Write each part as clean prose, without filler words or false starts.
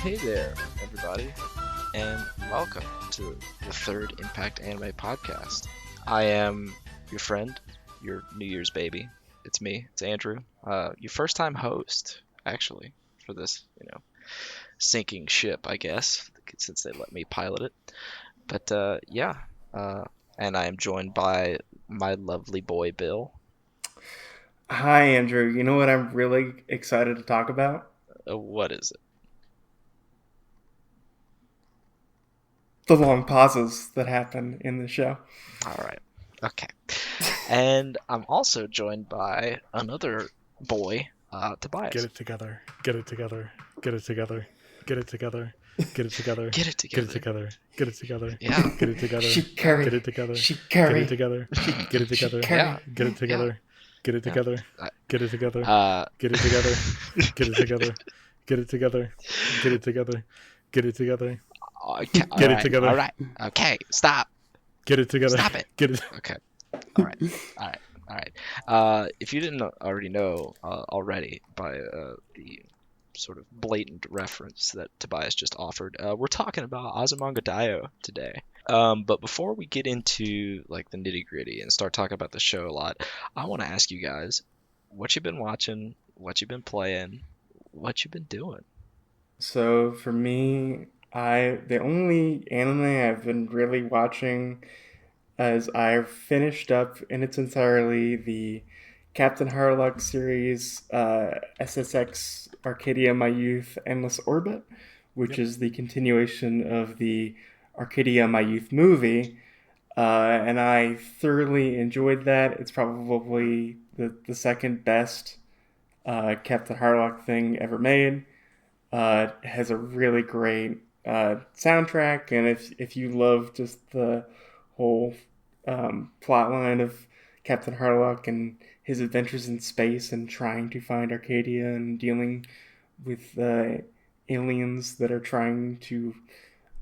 Hey there, everybody, and welcome to the third Impact Anime Podcast. I am your friend, your New Year's baby. It's me, it's Andrew. Your first time host, actually, for this, sinking ship, I guess, since they let me pilot it. But and I am joined by my lovely boy, Bill. Hi, Andrew. You know what I'm really excited to talk about? What is it? The long pauses that happen in the show. All right. Okay. And I'm also joined by another boy, Get Tobias. it together. Get it together. Get it together. Get it together. Get it together. Get it Get it together. together. Get it together. Yeah. Get it together. She Yeah. curry. Get it together. She Get curry. it together. Get it together. Yeah. Get it together. Get it Yeah. together. Get it together. Uh, Get it together. Get it together. Get it together. Get it together. Get it together. okay. Get it together. All right. Okay. Stop. Get it together. Stop it. Get it. Okay. All right. All right. All right. If you didn't already know already by the sort of blatant reference that Tobias just offered, we're talking about Azumanga Daioh today. But before we get into like the nitty gritty and start talking about the show a lot, I want to ask you guys what you've been watching, what you've been playing, what you've been doing. So for me, the only anime I've been really watching is I've finished up in its entirety the Captain Harlock series, SSX Arcadia My Youth Endless Orbit, which is the continuation of the Arcadia My Youth movie. And I thoroughly enjoyed that. It's probably the second best Captain Harlock thing ever made. It has a really great soundtrack, and if you love just the whole plot line of Captain Harlock and his adventures in space and trying to find Arcadia and dealing with aliens that are trying to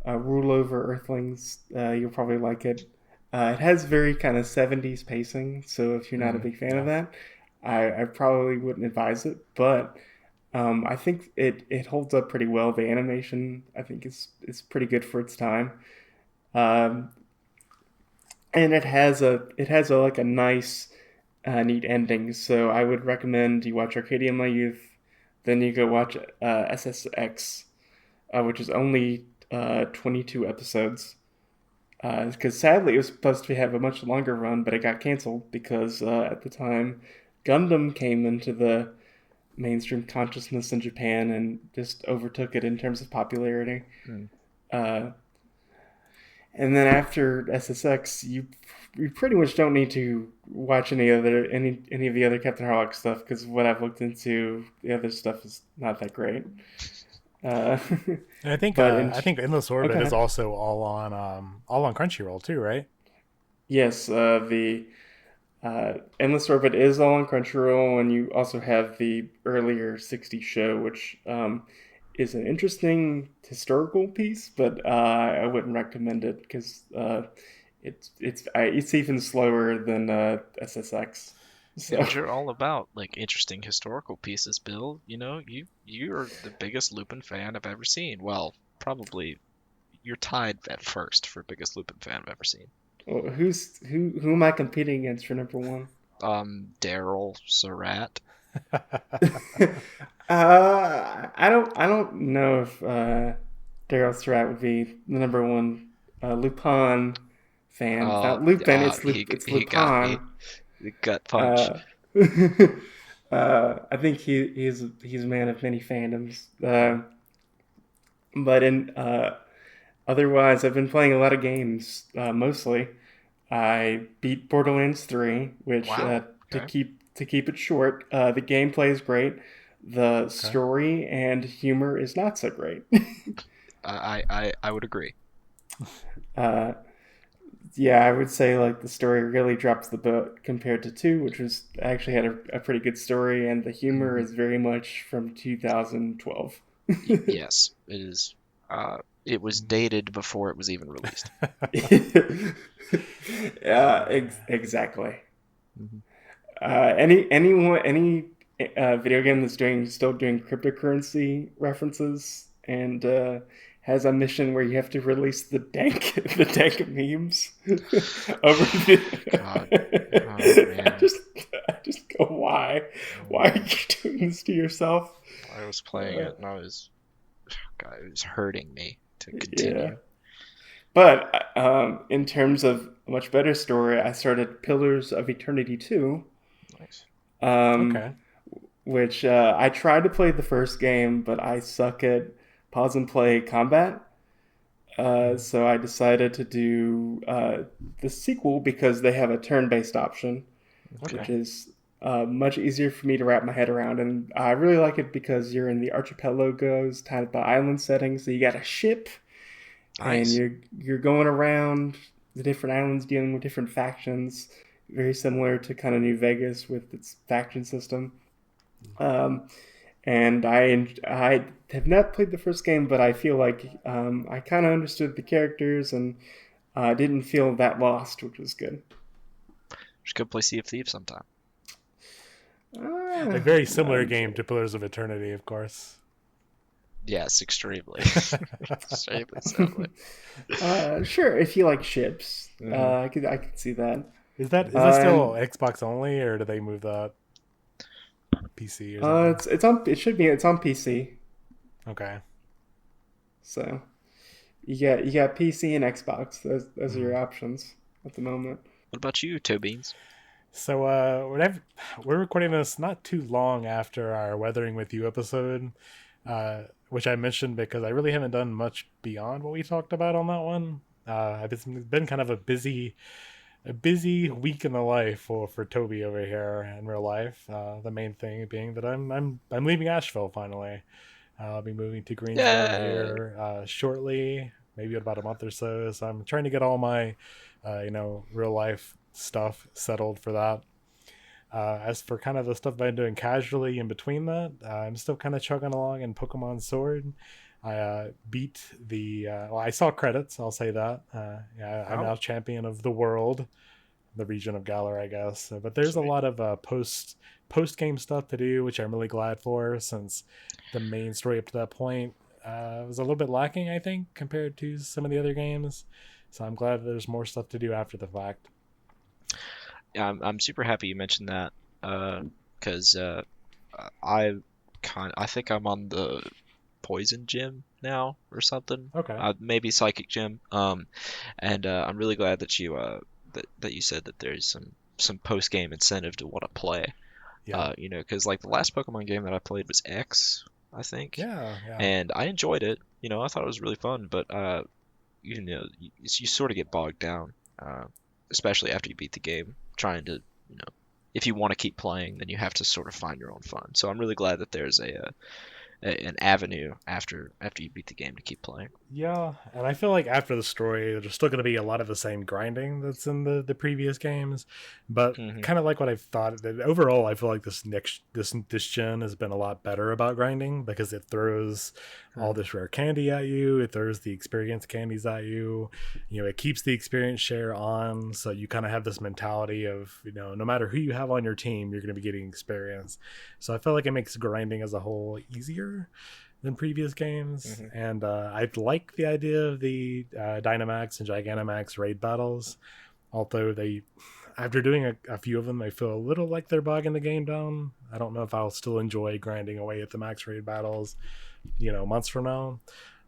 rule over Earthlings, you'll probably like it. It has very kind of 70s pacing, so if you're not a big fan of that, I probably wouldn't advise it, but I think it holds up pretty well. The animation, I think, is pretty good for its time. And it has a like a nice, neat ending. So I would recommend you watch Arcadia in My Youth, then you go watch SSX, which is only 22 episodes. Because sadly, it was supposed to have a much longer run, but it got canceled because at the time, Gundam came into the mainstream consciousness in Japan and just overtook it in terms of popularity. Uh, and then after SSX, you pretty much don't need to watch any of the other Captain Harlock stuff because what I've looked into, the other stuff is not that great. And I think I think Endless Orbit is also all on Crunchyroll too, right? Yes, the Endless Orbit is all on Crunchyroll, and you also have the earlier 60 show, which is an interesting historical piece, but I wouldn't recommend it because it's even slower than SSX. So. Yeah, you're all about like interesting historical pieces, Bill. You're the biggest Lupin fan I've ever seen. Well, probably you're tied at first for biggest Lupin fan I've ever seen. Well, who am I competing against for number one? Daryl Surratt. I don't know if Daryl Surratt would be the number one Lupin fan. It's not Lupin, it's Lupin. He got me. The gut punch. I think he's a man of many fandoms. But otherwise, I've been playing a lot of games. Mostly, I beat Borderlands 3, which to keep it short, the gameplay is great. The story and humor is not so great. I would agree. Yeah, I would say like the story really drops the boat compared to 2, which was actually had a pretty good story, and the humor is very much from 2012. Yes, it is. It was dated before it was even released. Yeah, exactly. Any video game that's still doing cryptocurrency references and has a mission where you have to release the dank memes over the. God. Oh, man. I just go, why? Why are you doing this to yourself? I was playing it and God, it was hurting me to continue. Yeah. But in terms of a much better story, I started Pillars of Eternity 2. Nice. Okay. Which I tried to play the first game, but I suck at pause and play combat. So I decided to do the sequel because they have a turn-based option, which is much easier for me to wrap my head around. And I really like it because you're in the archipelagos, kind of the island setting, so you got a ship. Nice. And you're going around the different islands dealing with different factions, very similar to kind of New Vegas with its faction system. And I have not played the first game, but I feel like I kind of understood the characters and didn't feel that lost, which was good. Just go play Sea of Thieves sometime. A very similar game to Pillars of Eternity, of course. Yes, extremely. Extremely similar. Sure, if you like ships, Mm-hmm. I could see that. Is that still Xbox only, or do they move that PC or something? It's on PC. Okay. So you got PC and Xbox. Those are your options at the moment. What about you, Tobias? So we're recording this not too long after our Weathering with You episode, which I mentioned because I really haven't done much beyond what we talked about on that one. It's been kind of a busy week in the life for Toby over here in real life. The main thing being that I'm leaving Asheville finally. I'll be moving to Greensboro here shortly, maybe in about a month or so. So I'm trying to get all my real life stuff settled for that. As for kind of the stuff I've been doing casually in between that, I'm still kind of chugging along in Pokemon Sword. I beat I saw credits, I'll say that. I'm now champion of the world, the region of Galar, I guess. But there's a lot of post game stuff to do, which I'm really glad for, since the main story up to that point was a little bit lacking, I think, compared to some of the other games. So I'm glad there's more stuff to do after the fact. Yeah, I'm super happy you mentioned that because I think I'm on the poison gym now or something. Okay. Maybe psychic gym. And I'm really glad that you that you said that there's some post game incentive to want to play. Yeah. Because like the last Pokemon game that I played was X, I think. Yeah. And I enjoyed it. I thought it was really fun, but you sort of get bogged down, especially after you beat the game, trying to, if you want to keep playing, then you have to sort of find your own fun. So I'm really glad that there's an avenue after you beat the game to keep playing. Yeah, and I feel like after the story, there's still going to be a lot of the same grinding that's in the previous games, but kind of like what I've thought. That overall, I feel like this gen has been a lot better about grinding because it throws all this rare candy at you. It throws the experience candies at you. It keeps the experience share on, so you kind of have this mentality of no matter who you have on your team, you're going to be getting experience. So I feel like it makes grinding as a whole easier than previous games. And I like the idea of the Dynamax and Gigantamax raid battles, although after doing a few of them, I feel a little like they're bogging the game down. I don't know if I'll still enjoy grinding away at the max raid battles months from now.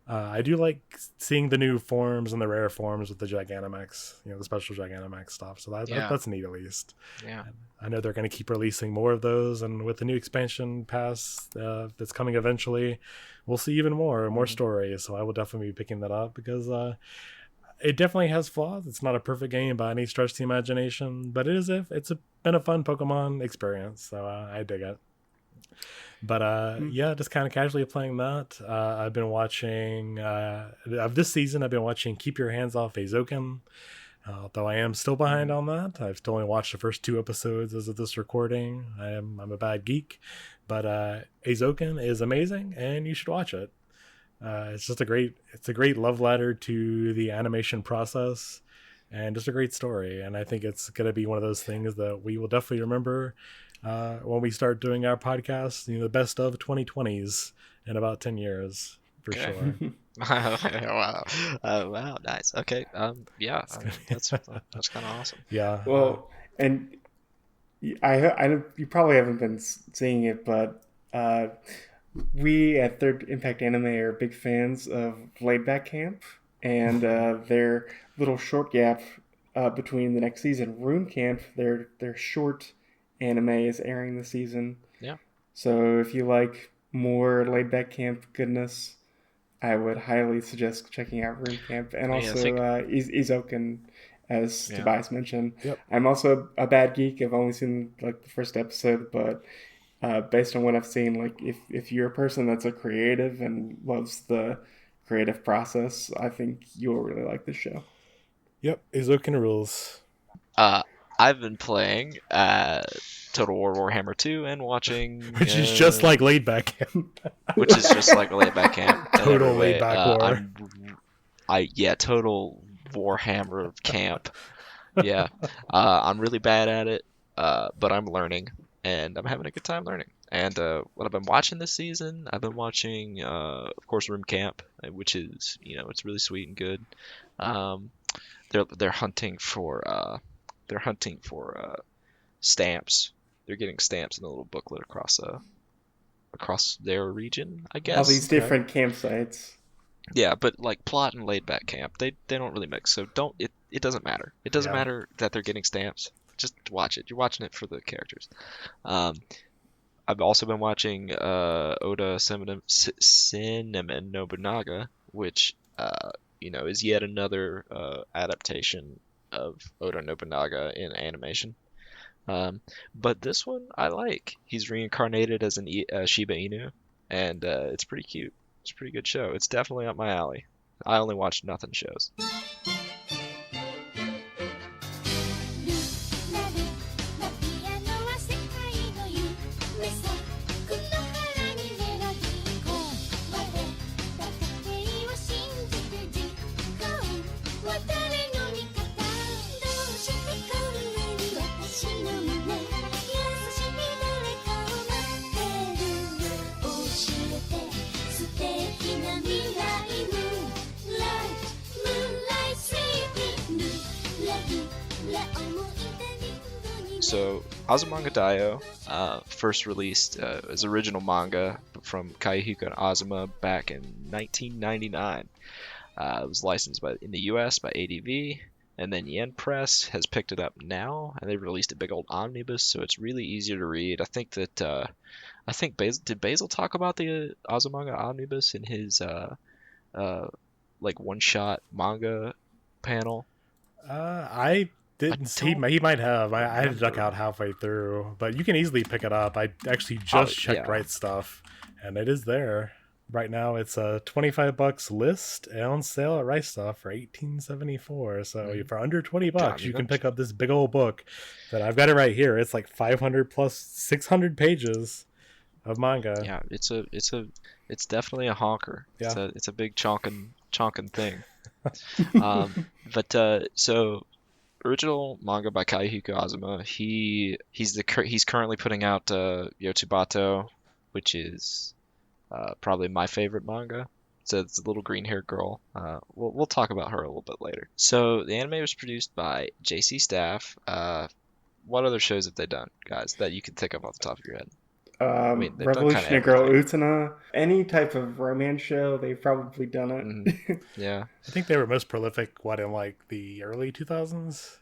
I do like seeing the new forms and the rare forms with the Gigantamax, the special Gigantamax stuff. So that's neat, at least. Yeah. I know they're going to keep releasing more of those, and with the new expansion pass that's coming eventually, we'll see even more stories. So I will definitely be picking that up because it definitely has flaws. It's not a perfect game by any stretch of the imagination, but it's been a fun Pokemon experience. So I dig it. But just kind of casually playing that. I've been watching of this season. I've been watching Keep Your Hands Off Eizouken. Though I am still behind on that. I've still only watched the first 2 episodes as of this recording. I'm a bad geek, but Eizouken is amazing, and you should watch it. It's a great love letter to the animation process, and just a great story. And I think it's going to be one of those things that we will definitely remember when we start doing our podcast. The best of 2020s in about 10 years for Okay. sure. Wow. Wow. Nice. Okay. Yeah. I mean, that's kind of awesome. Yeah. Well, and I you probably haven't been seeing it, but we at Third Impact Anime are big fans of Laid Back Camp and their little short gap between the next season. Room Camp, their short anime is airing this season. Yeah. So if you like more Laid Back Camp goodness, I would highly suggest checking out Room Camp and Yeah, I also think- Izoken, as Yeah. Tobias mentioned. Yep. I'm also a bad geek. I've only seen like the first episode, but based on what I've seen, like if you're a person that's a creative and loves the creative process, I think you'll really like this show. Yep. Izoken rules. I've been playing Total War Warhammer 2 and watching, Which is just like Laid Back Camp. which is just like Laid Back Camp. in Total every way. Laid Back War. Total Warhammer Camp. Yeah, I'm really bad at it, but I'm learning, and I'm having a good time learning. And what I've been watching this season, I've been watching, of course, Room Camp, which is, it's really sweet and good. They're hunting for stamps. They're getting stamps in a little booklet across their region, I guess. All these different campsites. Yeah, but like plot and laid back camp, they don't really mix. So it doesn't matter. It doesn't matter that they're getting stamps. Just watch it. You're watching it for the characters. I've also been watching Oda Cinnamon Nobunaga, which is yet another adaptation of Oda Nobunaga in animation. But this one I like. He's reincarnated as an Shiba Inu, and it's pretty cute. It's a pretty good show. It's definitely up my alley. I only watch nothing shows. So, Azumanga Daioh, first released as original manga from Kaihiko and Azuma back in 1999. It was licensed in the U.S. by ADV, and then Yen Press has picked it up now, and they've released a big old omnibus, so it's really easier to read. I think Basil, did Basil talk about the Azumanga omnibus in his like one-shot manga panel? I didn't see. He might have. I had to duck out halfway through, but you can easily pick it up. I actually just checked Right Stuff, and it is there right now. It's a $25 list and on sale at Right Stuff for $18.74. So for under $20, you can pick up this big old book that I've got it right here. It's like 500 plus 600 pages of manga. Yeah, it's definitely a honker. Yeah. It's a big chonkin thing. So original manga by Kaihiko Azuma. He's currently putting out Yotsuba, which is probably my favorite manga. So it's a little green-haired girl. We'll talk about her a little bit later. So the anime was produced by JC Staff. What other shows have they done, guys, that you can think of off the top of your head? Revolutionary Girl Utena, any type of romance show, they've probably done it. Mm-hmm. Yeah, I think they were most prolific in like the early 2000s,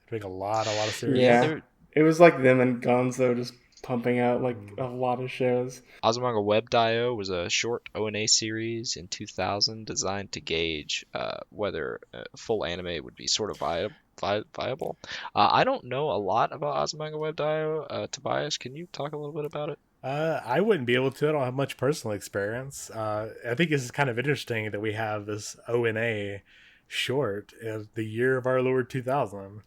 doing a lot of series. Yeah, it was like them and Gonzo just pumping out like a lot of shows. Azumanga Web Daioh was a short ONA series in 2000 designed to gauge whether full anime would be sort of viable. I don't know a lot about Azumanga Web Daioh. Tobias, can you talk a little bit about it? I wouldn't be able to. I don't have much personal experience. I think this is kind of interesting that we have this ONA short of the year of our Lord 2000.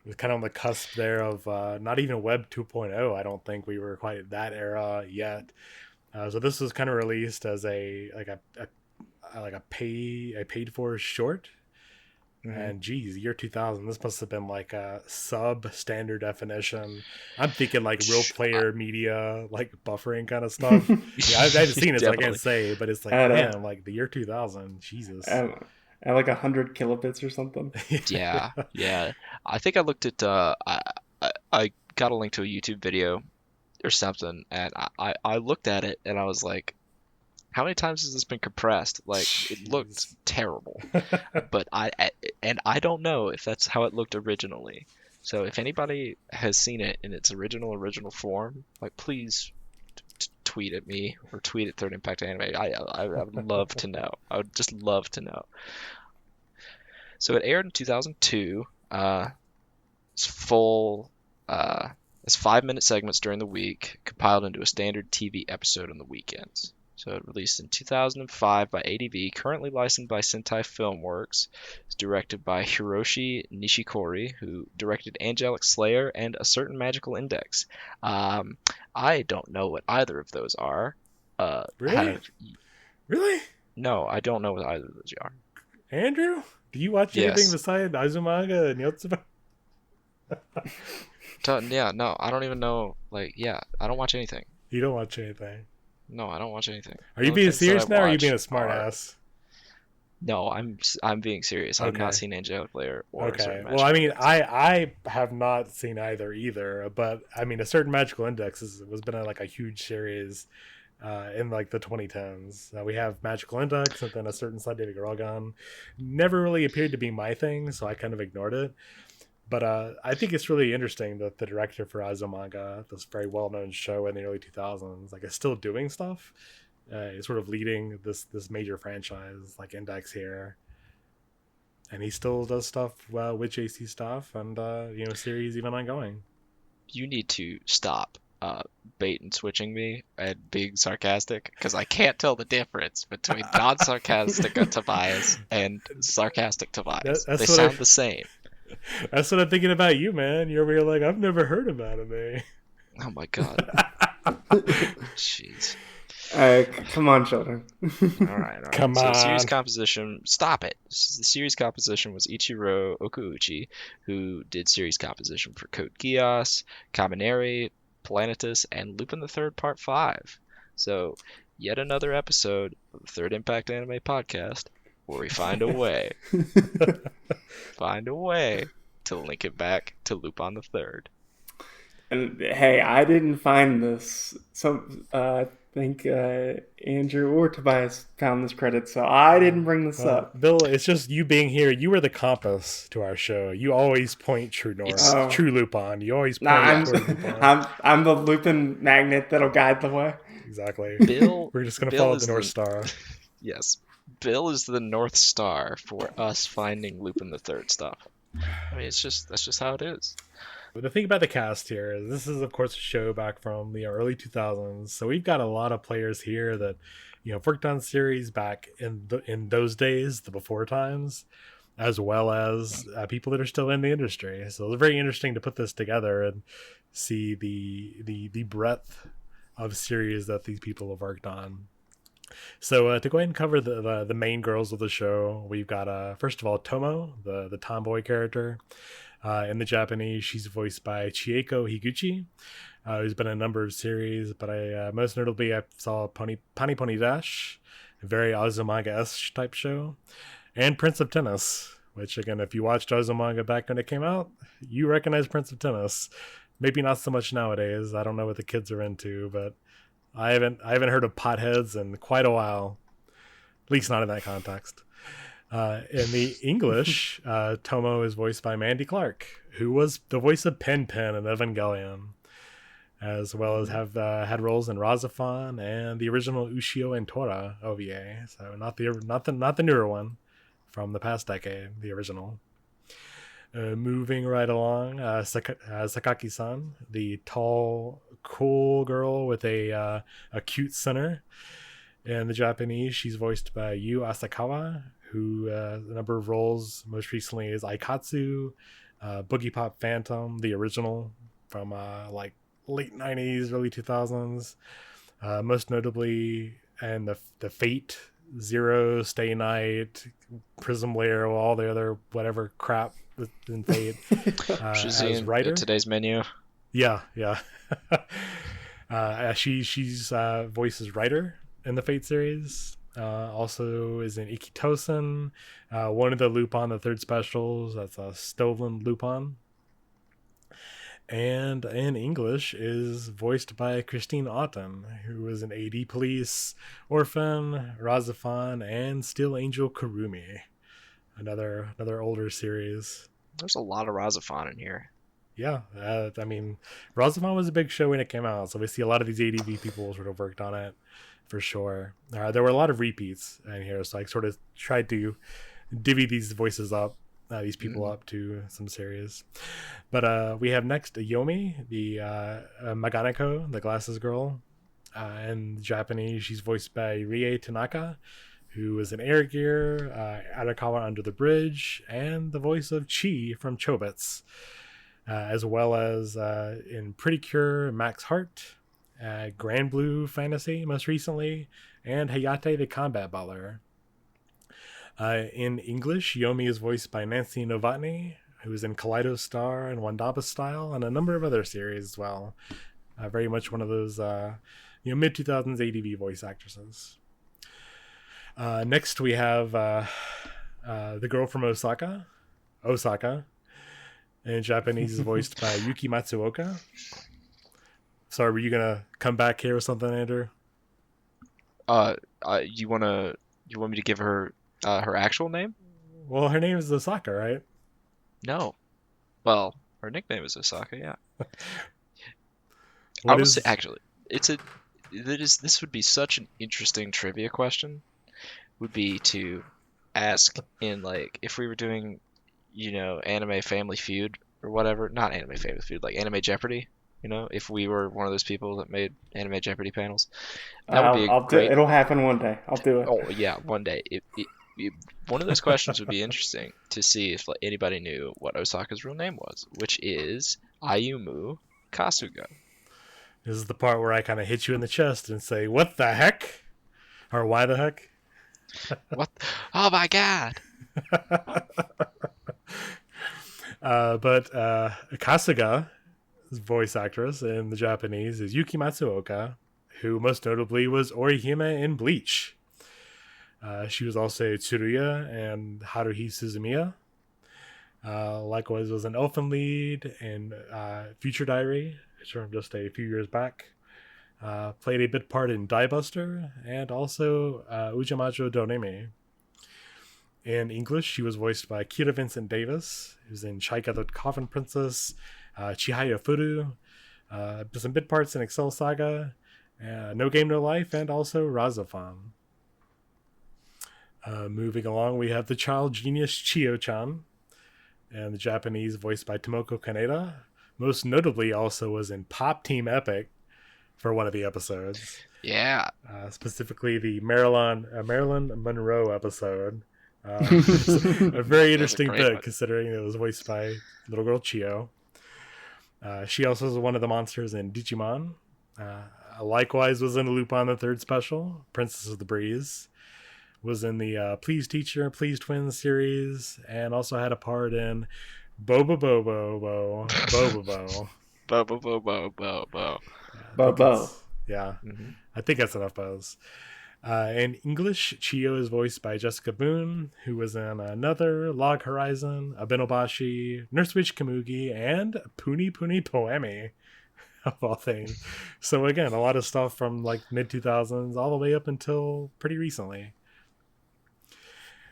It's kind of on the cusp there of not even Web 2.0. I don't think we were quite that era yet. So this was kind of released as a paid for short. And geez, year 2000, this must have been like a sub-standard definition. I'm thinking like real player media, like buffering kind of stuff. Yeah, I haven't seen it, so I can't say, but it's like, man, like the year 2000, Jesus. At like 100 kilobits or something. Yeah. I think I looked at, I got a link to a YouTube video or something, and I looked at it and I was like, how many times has this been compressed? Like, it looked terrible. But I don't know if that's how it looked originally. So if anybody has seen it in its original form, like, please tweet at me or tweet at Third Impact Anime. I would love to know. I would just love to know. So it aired in 2002. It's full. It's 5-minute segments during the week, compiled into a standard TV episode on the weekends. So it released in 2005 by ADV, currently licensed by Sentai Filmworks. It's directed by Hiroshi Nishikori, who directed Angelic Slayer and A Certain Magical Index. I don't know what either of those are. Really? Really? No, I don't know what either of those are. Andrew, do you watch anything besides Azumanga and Yotsuba? Yeah, no, I don't even know. Like, yeah, I don't watch anything. You don't watch anything? No, I don't watch anything. Are you being serious now, or are you being a smart ass? No, I'm being serious. I've not seen Angelic Slayer or A Certain Well, I mean, I have not seen either, but I mean, A Certain Magical Index was been like a huge series in like the 2010s. We have Magical Index and then A Certain Scientific Railgun. Never really appeared to be my thing, so I kind of ignored it. But I think it's really interesting that the director for Azumanga, this very well-known show in the early 2000s, like is still doing stuff. He's sort of leading this major franchise like Index here, and he still does stuff with JC stuff and series even ongoing. You need to stop bait and switching me and being sarcastic, because I can't tell the difference between non-sarcastic Tobias and sarcastic Tobias. They sound the same. That's what I'm thinking about you, man. You're over here like, I've never heard of anime. Oh my god. Jeez. Come on, children. All right. Come on. So series composition, stop it. The series composition was Ichiro Okuuchi, who did series composition for Code Geass, Kaminari, Planetus, and Lupin the Third Part 5. So, yet another episode of the Third Impact Anime Podcast, where we find a way to link it back to Lupin the Third. And hey, I didn't find this. I think Andrew or Tobias found this credit, so I didn't bring this up. Bill, it's just you being here. You were the compass to our show. You always point true north, true Lupin. You always point toward Lupin. I'm the Lupin magnet that'll guide the way. Exactly. Bill, we're just gonna follow the North Star. Yes. Bill is the North Star for us finding Lupin the Third stuff. I mean, that's just how it is. The thing about the cast here is this is, of course, a show back from the early 2000s. So we've got a lot of players here that, worked on series back in those days, the before times, as well as people that are still in the industry. So it's very interesting to put this together and see the breadth of series that these people have worked on. So to go ahead and cover the main girls of the show, we've got first of all Tomo, the tomboy character. In the Japanese, she's voiced by Chieko Higuchi, who's been in a number of series, but most notably I saw Pani Pony Dash, a very Azumanga-esque type show, and Prince of Tennis, which again, if you watched Azumanga back when it came out, you recognize Prince of Tennis. Maybe not so much nowadays. I don't know what the kids are into, but I haven't heard of potheads in quite a while, at least not in that context. In the English, Tomo is voiced by Mandy Clark, who was the voice of Pen Pen in Evangelion, as well as have had roles in Razafon and the original Ushio and Tora OVA. So not the newer one from the past decade, the original. Moving right along, Sakaki-san, the tall, cool girl with a cute center. In the Japanese, she's voiced by Yu Asakawa, who a number of roles, most recently is Aikatsu, Boogie Pop Phantom, the original from like late 90s, early 2000s. Most notably, and the Fate Zero, Stay Night, Prism Layer, all the other whatever crap in Fate She's as in writer. today's menu. Yeah. She's voices writer in the Fate series. Also is in Ikitosen, one of the Lupin, the third specials. That's Stolen Lupin. And in English is voiced by Christine Otten, who is an AD Police, Orphan, Razafan, and Steel Angel Kurumi. Another older series. There's a lot of Razafan in here. Yeah, I mean, Razafan was a big show when it came out, so we see a lot of these ADV people sort of worked on it for sure. There were a lot of repeats in here, so I sort of tried to divvy these voices up. These people up to some series. But we have next Yomi, the Maganeko, the glasses girl. In Japanese, she's voiced by Rie Tanaka, who is an air gear, Arakawa Under the Bridge, and the voice of Chi from Chobits, as well as in Pretty Cure, Max Hart, Grand Blue Fantasy most recently, and Hayate the Combat Butler. In English, Yomi is voiced by Nancy Novotny, who is in Kaleido Star and Wandaba Style, and a number of other series as well. Very much one of those mid-2000s ADV voice actresses. Next, we have the girl from Osaka. In Japanese is voiced by Yuki Matsuoka. Sorry, were you going to come back here with something, Andrew? You want me to give her her actual name? Well, her name is Osaka, right? No. Well, her nickname is Osaka, yeah. Actually, this would be such an interesting trivia question. Would be to ask in, like, if we were doing, Anime Family Feud or whatever, not Anime Family Feud, like Anime Jeopardy, if we were one of those people that made Anime Jeopardy panels. That would be great. It'll happen one day. I'll do it. Oh, yeah, one day. One of those questions would be interesting to see if anybody knew what Osaka's real name was, which is Ayumu Kasuga. This is the part where I kind of hit you in the chest and say, "What the heck?" Or "Why the heck?" What? Oh my god! But Kasuga's voice actress in the Japanese is Yuki Matsuoka, who most notably was Orihime in Bleach. She was also Tsuruya and Haruhi Suzumiya. Likewise was an elfin lead in Future Diary, from just a few years back. Played a bit part in Die Buster and also Ujamajo Doremi. In English, she was voiced by Kira Vincent Davis, who's in Chaika the Coffin Princess, Chihaya Furu, some bit parts in Excel Saga, No Game No Life, and also Razafan. Moving along, we have the child genius Chiyo-chan, and the Japanese voiced by Tomoko Kaneda. Most notably also was in Pop Team Epic for one of the episodes. Yeah. Specifically the Marilyn Monroe episode. A very interesting bit, considering it was voiced by little girl Chiyo. She also was one of the monsters in Digimon. Likewise was in Lupin the Third Special, Princess of the Breeze. Was in the Please Teacher, Please Twins series, and also had a part in Bobo. Yeah, I think that's enough bows. In English, Chiyo is voiced by Jessica Boone, who was in Another, Log Horizon, Abenobashi, Nurse Witch Kamugi, and Puni Puni Poemi, of all things. So again, a lot of stuff from like mid-2000s all the way up until pretty recently.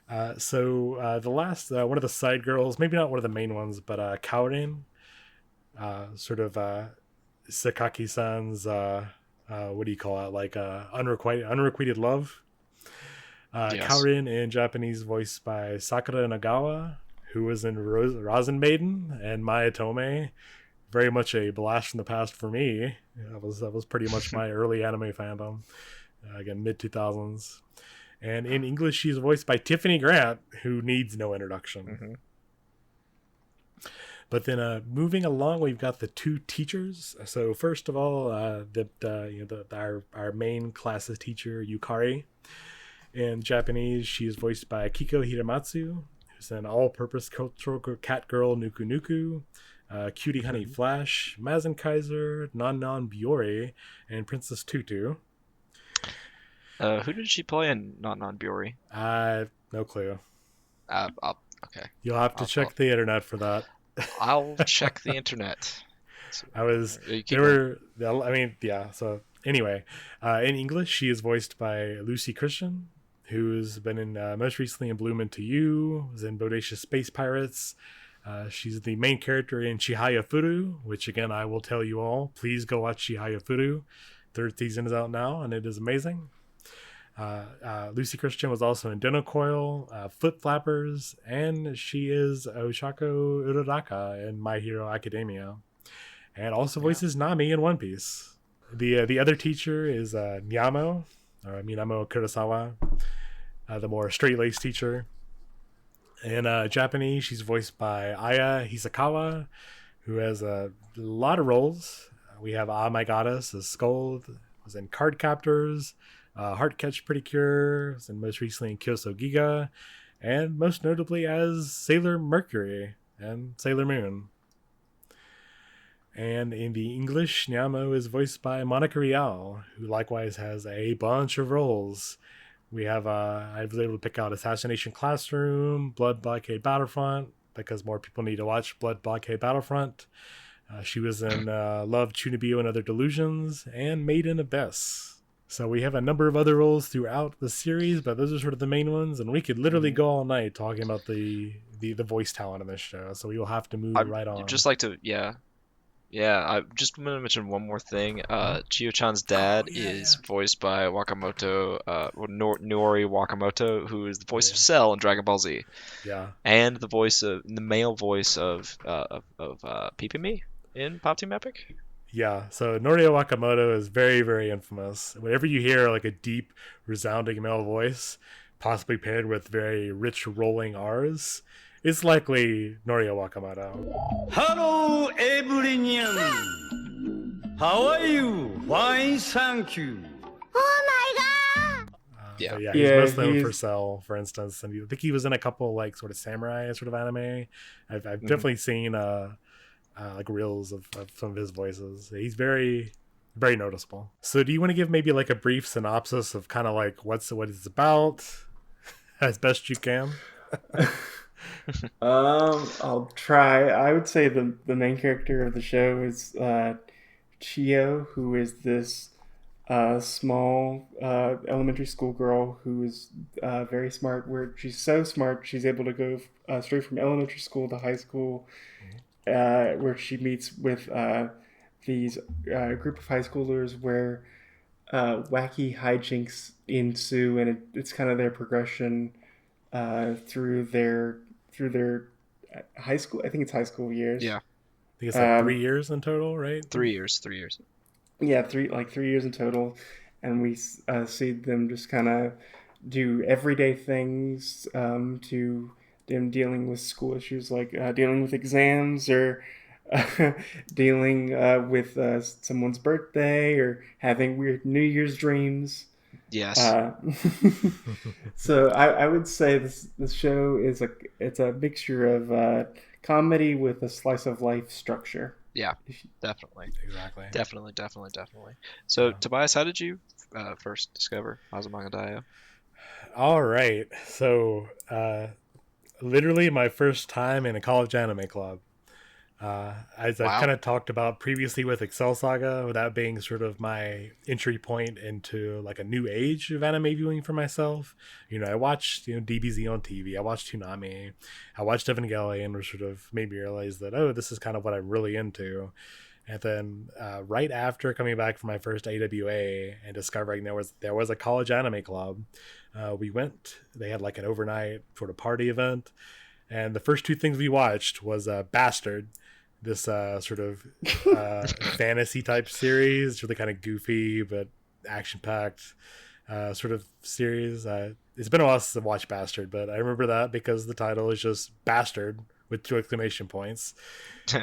The last, one of the side girls, maybe not one of the main ones, but Kaorin, sort of Sakaki-san's, what do you call it, like unrequited love. Yes. Kaorin in Japanese voiced by Sakura Nagawa, who was in Rosin Maiden and Maya Tome. Very much a blast from the past for me. That was pretty much my early anime fandom. Again, mid-2000s. And in English, she's voiced by Tiffany Grant, who needs no introduction. Mm-hmm. But then moving along, we've got the two teachers. So first of all, our main classes teacher, Yukari. In Japanese, she is voiced by Kiko Hiramatsu, who's an all-purpose cultural cat girl Nuku Nuku, Cutie Honey Flash, Mazen Kaiser, Non Biore, and Princess Tutu. Who did she play in Non Biori? No clue. Okay. You'll have to check the internet for that. I'll check the internet. So, So anyway, in English, she is voiced by Lucy Christian, who's been in most recently in Bloom Into You, was in Bodacious Space Pirates. She's the main character in Chihaya Furu, which again I will tell you all. Please go watch Chihaya Furu. Third season is out now, and it is amazing. Lucy Christian was also in Dinocoil, Foot Flappers, and she is Oshako Uraraka in My Hero Academia, and also voices Nami in One Piece. The other teacher is Minamo Kurosawa, the more straight-laced teacher. In Japanese, she's voiced by Aya Hisakawa, who has a lot of roles. We have Ah My Goddess as Scold, was in Card Captors, Heart Catch Pretty Cure, and most recently in Kyoso Giga, and most notably as Sailor Mercury and Sailor Moon. And in the English, Nyamo is voiced by Monica Rial, who likewise has a bunch of roles. We have, I was able to pick out Assassination Classroom, Blood Blockade Battlefront, because more people need to watch Blood Blockade Battlefront. She was in Love, Chunibyo, and Other Delusions, and Made in Abyss. So we have a number of other roles throughout the series, but those are sort of the main ones, and we could literally go all night talking about the voice talent in this show, so we will have to move right on. I'd just like to, I just want to mention one more thing. Chio-chan's dad is voiced by Wakamoto, Nori Wakamoto, who is the voice of Cell in Dragon Ball Z. Yeah. And the male voice of Pipimi in Pop Team Epic. Yeah, so Norio Wakamoto is very, very infamous. Whenever you hear like a deep, resounding male voice, possibly paired with very rich rolling R's, it's likely Norio Wakamoto. Hello, everyone. How are you? Fine, thank you. Oh my god! He's most known for Cell, for instance, and I think he was in a couple like sort of samurai sort of anime. I've definitely seen like reels of some of his voices. He's very, very noticeable. So do you want to give maybe like a brief synopsis of kind of like what it's about as best you can? I'll try. I would say the main character of the show is Chio, who is this small elementary school girl who is very smart. Where she's so smart, she's able to go straight from elementary school to high school, where she meets with these group of high schoolers where wacky hijinks ensue, and it's kind of their progression through their high school. I think it's high school years. Yeah, I think it's like 3 years in total, right? 3 years. Yeah, 3 years in total, and we see them just kind of do everyday things to them dealing with school issues, like dealing with exams or dealing with someone's birthday or having weird New Year's dreams. Yes. So I would say this show is it's a mixture of comedy with a slice of life structure. Yeah, definitely. Exactly. Definitely. So, Tobias, how did you first discover Azumanga Daioh? All right. So, literally my first time in a college anime club. As I've kind of talked about previously with Excel Saga, without being sort of my entry point into like a new age of anime viewing for myself. I watched DBZ on TV, I watched Toonami, I watched Evangelion, which sort of made me realize that this is kind of what I'm really into. And then right after coming back from my first AWA and discovering there was a college anime club, we went. They had like an overnight sort of party event, and the first two things we watched was Bastard, this sort of fantasy type series. It's really kind of goofy but action packed sort of series. It's been a while since I've watched Bastard, but I remember that because the title is just Bastard with 2 exclamation points.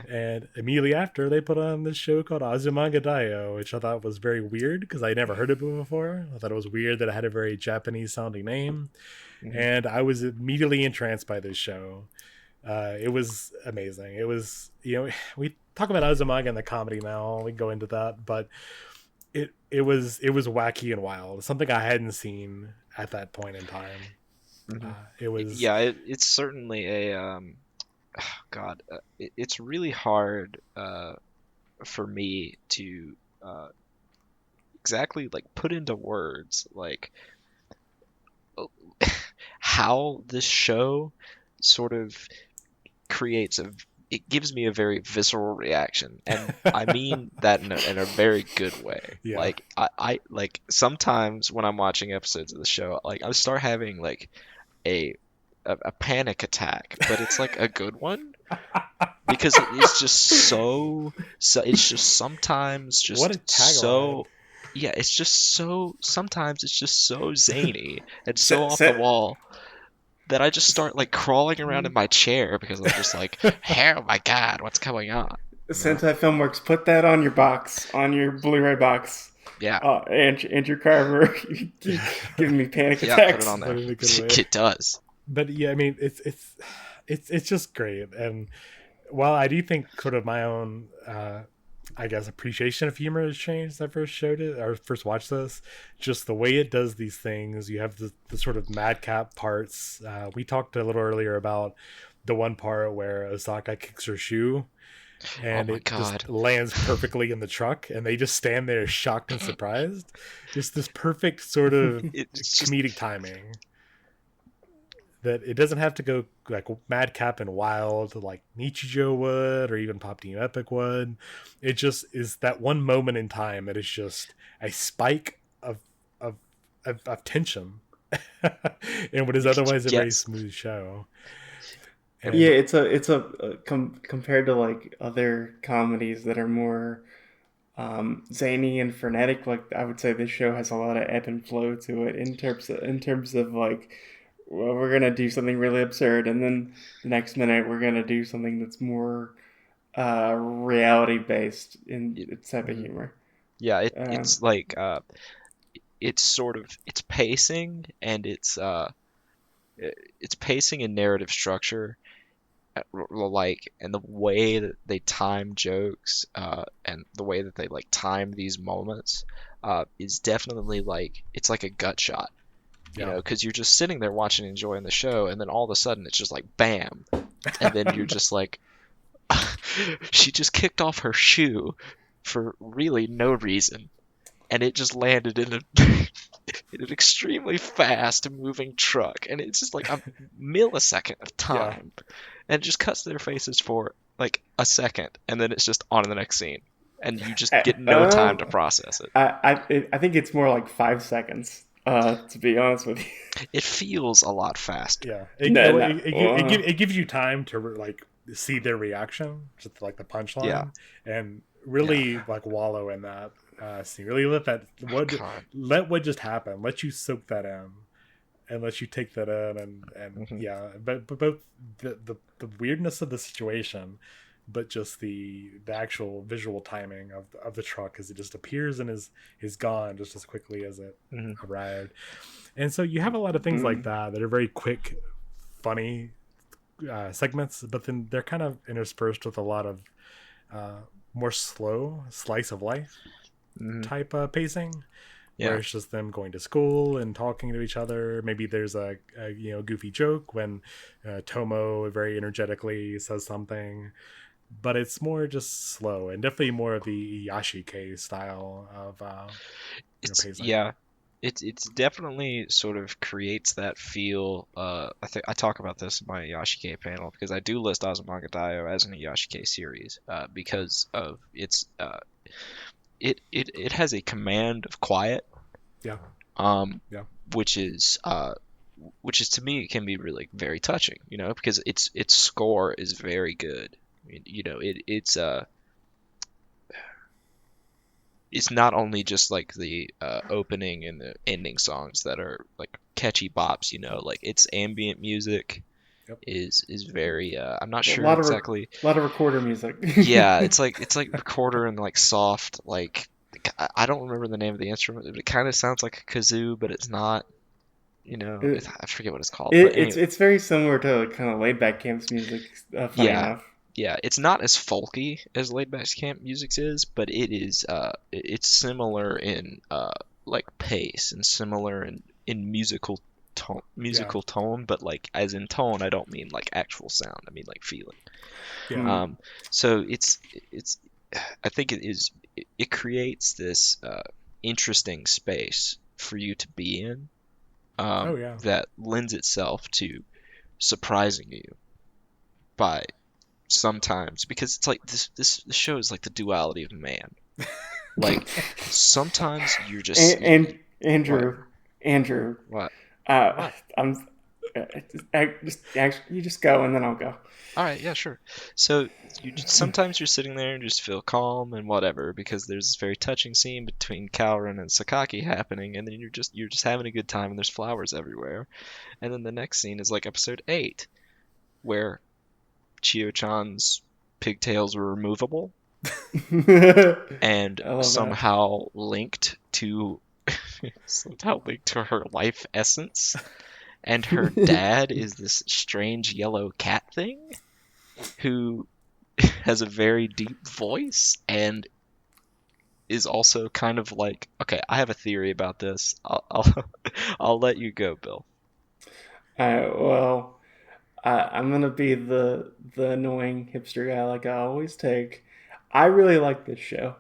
And immediately after, they put on this show called Azumanga Daioh, which I thought was very weird because I never heard of it before. I thought it was weird that it had a very Japanese sounding name. And I was immediately entranced by this show. It was amazing. It was, we talk about Azumanga and the comedy now. We go into that, but it was wacky and wild. Something I hadn't seen at that point in time. It was it's certainly a God. It's really hard for me to exactly like put into words like how this show sort of it gives me a very visceral reaction, and I mean that in a very good way. Yeah. Like I like sometimes when I'm watching episodes of the show, like I start having like a panic attack, but it's like a good one because it's just so it's just sometimes just What a tagline. so yeah, it's just so sometimes it's just so zany and so off the wall that I just start like crawling around in my chair because I'm just like, oh my god, what's going on? Sentai Filmworks, put that on your box, on your Blu-ray box. Yeah. Andrew Carver, giving me panic Yeah, attacks. put it on there. in a good way. It does. But yeah, I mean, it's just great. And while I do think sort of my own, I guess, appreciation of humor has changed since I first showed it or first watched this, just the way it does these things. You have the sort of madcap parts. We talked a little earlier about the one part where Osaka kicks her shoe and it just lands perfectly in the truck, and they just stand there shocked and surprised. Just this perfect sort of comedic timing. That it doesn't have to go like madcap and wild like Nichijou would or even Pop Team Epic would. It just is that one moment in time that is just a spike of tension in what is otherwise a very smooth show. And yeah, it's a compared to like other comedies that are more zany and frenetic. Like I would say this show has a lot of ebb and flow to it in terms of like, well, we're gonna do something really absurd, and then the next minute we're gonna do something that's more reality based in its type of humor. Yeah, it's like it's sort of its pacing and its pacing and narrative structure, like, and the way that they time jokes and the way that they like time these moments is definitely like it's like a gut shot. You know, because you're just sitting there watching, enjoying the show, and then all of a sudden it's just like bam, and then you're just like, she just kicked off her shoe for really no reason, and it just landed in an extremely fast moving truck, and it's just like a millisecond of time, and it just cuts their faces for like a second, and then it's just on to the next scene, and you just get no time to process it. I think it's more like 5 seconds. To be honest with you, it feels a lot faster. Yeah, it gives you time to like see their reaction, just like the punchline, and really like wallow in that scene. Really let what just happened. Let you soak that in, and let you take that in, and but both the weirdness of the situation. But just the actual visual timing of the truck as it just appears and is gone just as quickly as it arrived. And so you have a lot of things like that are very quick, funny segments, but then they're kind of interspersed with a lot of more slow slice of life type pacing. Where it's just them going to school and talking to each other. Maybe there's a goofy joke when Tomo very energetically says something. But it's more just slow and definitely more of the Yashike style of pacing. Yeah, it's definitely sort of creates that feel. I think I talk about this in my Yashike panel because I do list Azumanga Daioh as an Yashike series because of its it has a command of quiet. Which is to me can be really very touching, because its score is very good. It's not only just like the opening and the ending songs that are like catchy bops, like it's ambient music Yep. is very. I'm not A sure lot of exactly. a lot of recorder music. Yeah, it's like recorder and like soft like. I don't remember the name of the instrument. It kind of sounds like a kazoo, but it's not. I forget what it's called. But anyway, it's very similar to like, kind of laid back campus music. Funny yeah, enough. yeah. It's not as folky as laid back camp music is, but it is. It's similar in like pace and similar in musical tone, but like as in tone, I don't mean like actual sound. I mean like feeling. Yeah. So it's I think it creates this interesting space for you to be in that lends itself to surprising you by sometimes because it's like this show is like the duality of man. Like sometimes you're just And Andrew, what? I'm you just go and then I'll go. All right, yeah, sure. So sometimes you're sitting there and just feel calm and whatever because there's this very touching scene between Kalrin and Sakaki happening, and then you're just having a good time and there's flowers everywhere. And then the next scene is like episode 8, where Chio-chan's pigtails were removable and somehow linked to her life essence. And her dad is this strange yellow cat thing who has a very deep voice and is also kind of like, okay, I have a theory about this. I'll let you go, Bill. Well, I'm gonna be the annoying hipster guy like I always take. I really like this show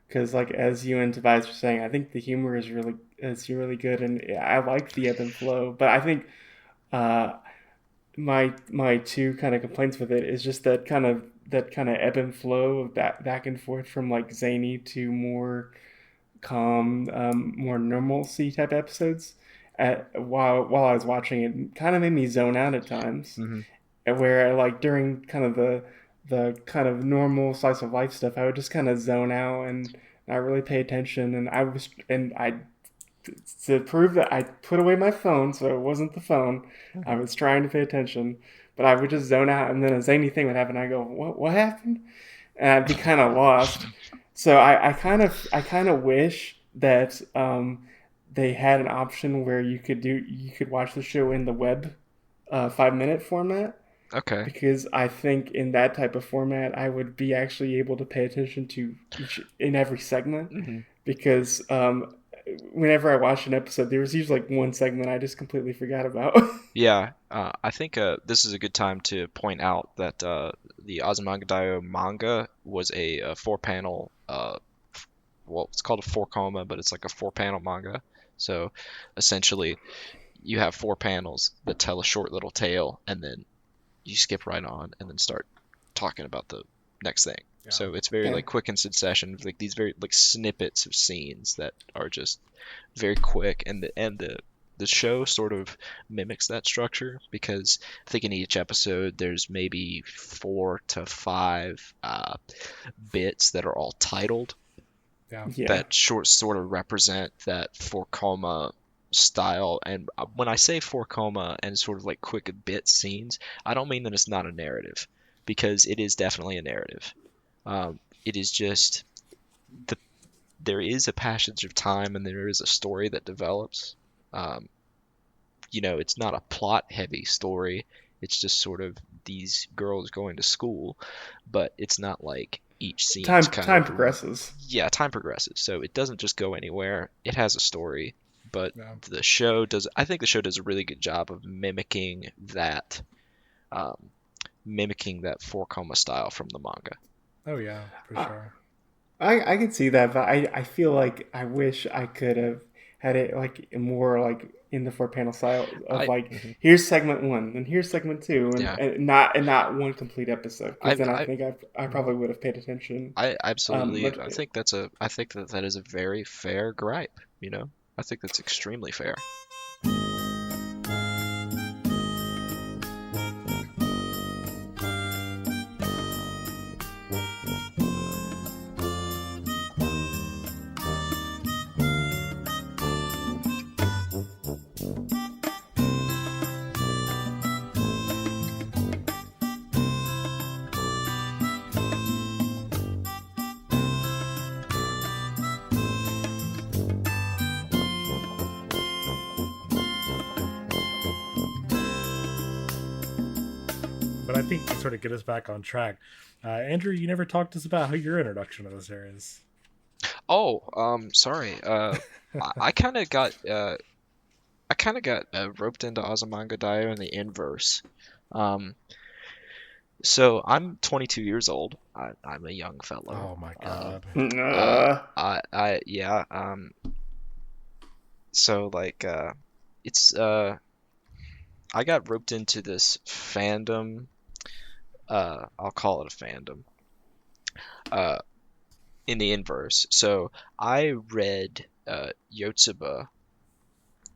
because, like as you and Tobias were saying, I think the humor is really good, and I like the ebb and flow. But I think my two kind of complaints with it is just that kind of ebb and flow of that back and forth from like zany to more calm, more normalcy type episodes. While I was watching it, kind of made me zone out at times. Mm-hmm. Where like during kind of the kind of normal slice of life stuff, I would just kind of zone out and not really pay attention. And I to prove that I put away my phone, so it wasn't the phone. I was trying to pay attention, but I would just zone out, and then a zany thing would happen. I go, what happened? And I'd be kind of lost. So I kind of wish that they had an option where you could watch the show in the web 5-minute format. Okay. Because I think in that type of format, I would be actually able to pay attention to in every segment. Mm-hmm. Because whenever I watched an episode, there was usually like one segment I just completely forgot about. Yeah, I think this is a good time to point out that the Azumanga Daioh manga was a 4-panel, it's called a 4-koma, but it's like a 4-panel manga. So essentially, you have 4 panels that tell a short little tale, and then you skip right on and then start talking about the next thing. Yeah. So it's very like quick in succession, like these very like snippets of scenes that are just very quick, and the show sort of mimics that structure because I think in each episode there's maybe 4 to 5 bits that are all titled. Yeah. That sort of represent that 4-koma style. And when I say 4-koma and sort of like quick bit scenes, I don't mean that it's not a narrative, because it is definitely a narrative. It is just there is a passage of time and there is a story that develops. It's not a plot heavy story. It's just sort of these girls going to school, but it's not like each scene time progresses. Yeah, time progresses. So it doesn't just go anywhere. It has a story, but the show does. I think the show does a really good job of mimicking that 4-koma style from the manga. Oh yeah, for sure. I can see that, but I feel like I wish I could have had it like more like in the 4-panel style of here's segment 1 and here's segment 2 and not one complete episode, because then I think I probably would have paid attention. I absolutely I think that is a very fair gripe. I think that's extremely fair. but I think to sort of get us back on track, Andrew, you never talked to us about how your introduction to the series. Oh, sorry. I kind of got roped into Azumanga Daioh in the inverse. Um, so I'm 22 years old. I'm a young fellow. Oh my god. Yeah. So like, it's I got roped into this fandom. I'll call it a fandom. In the inverse. So I read Yotsuba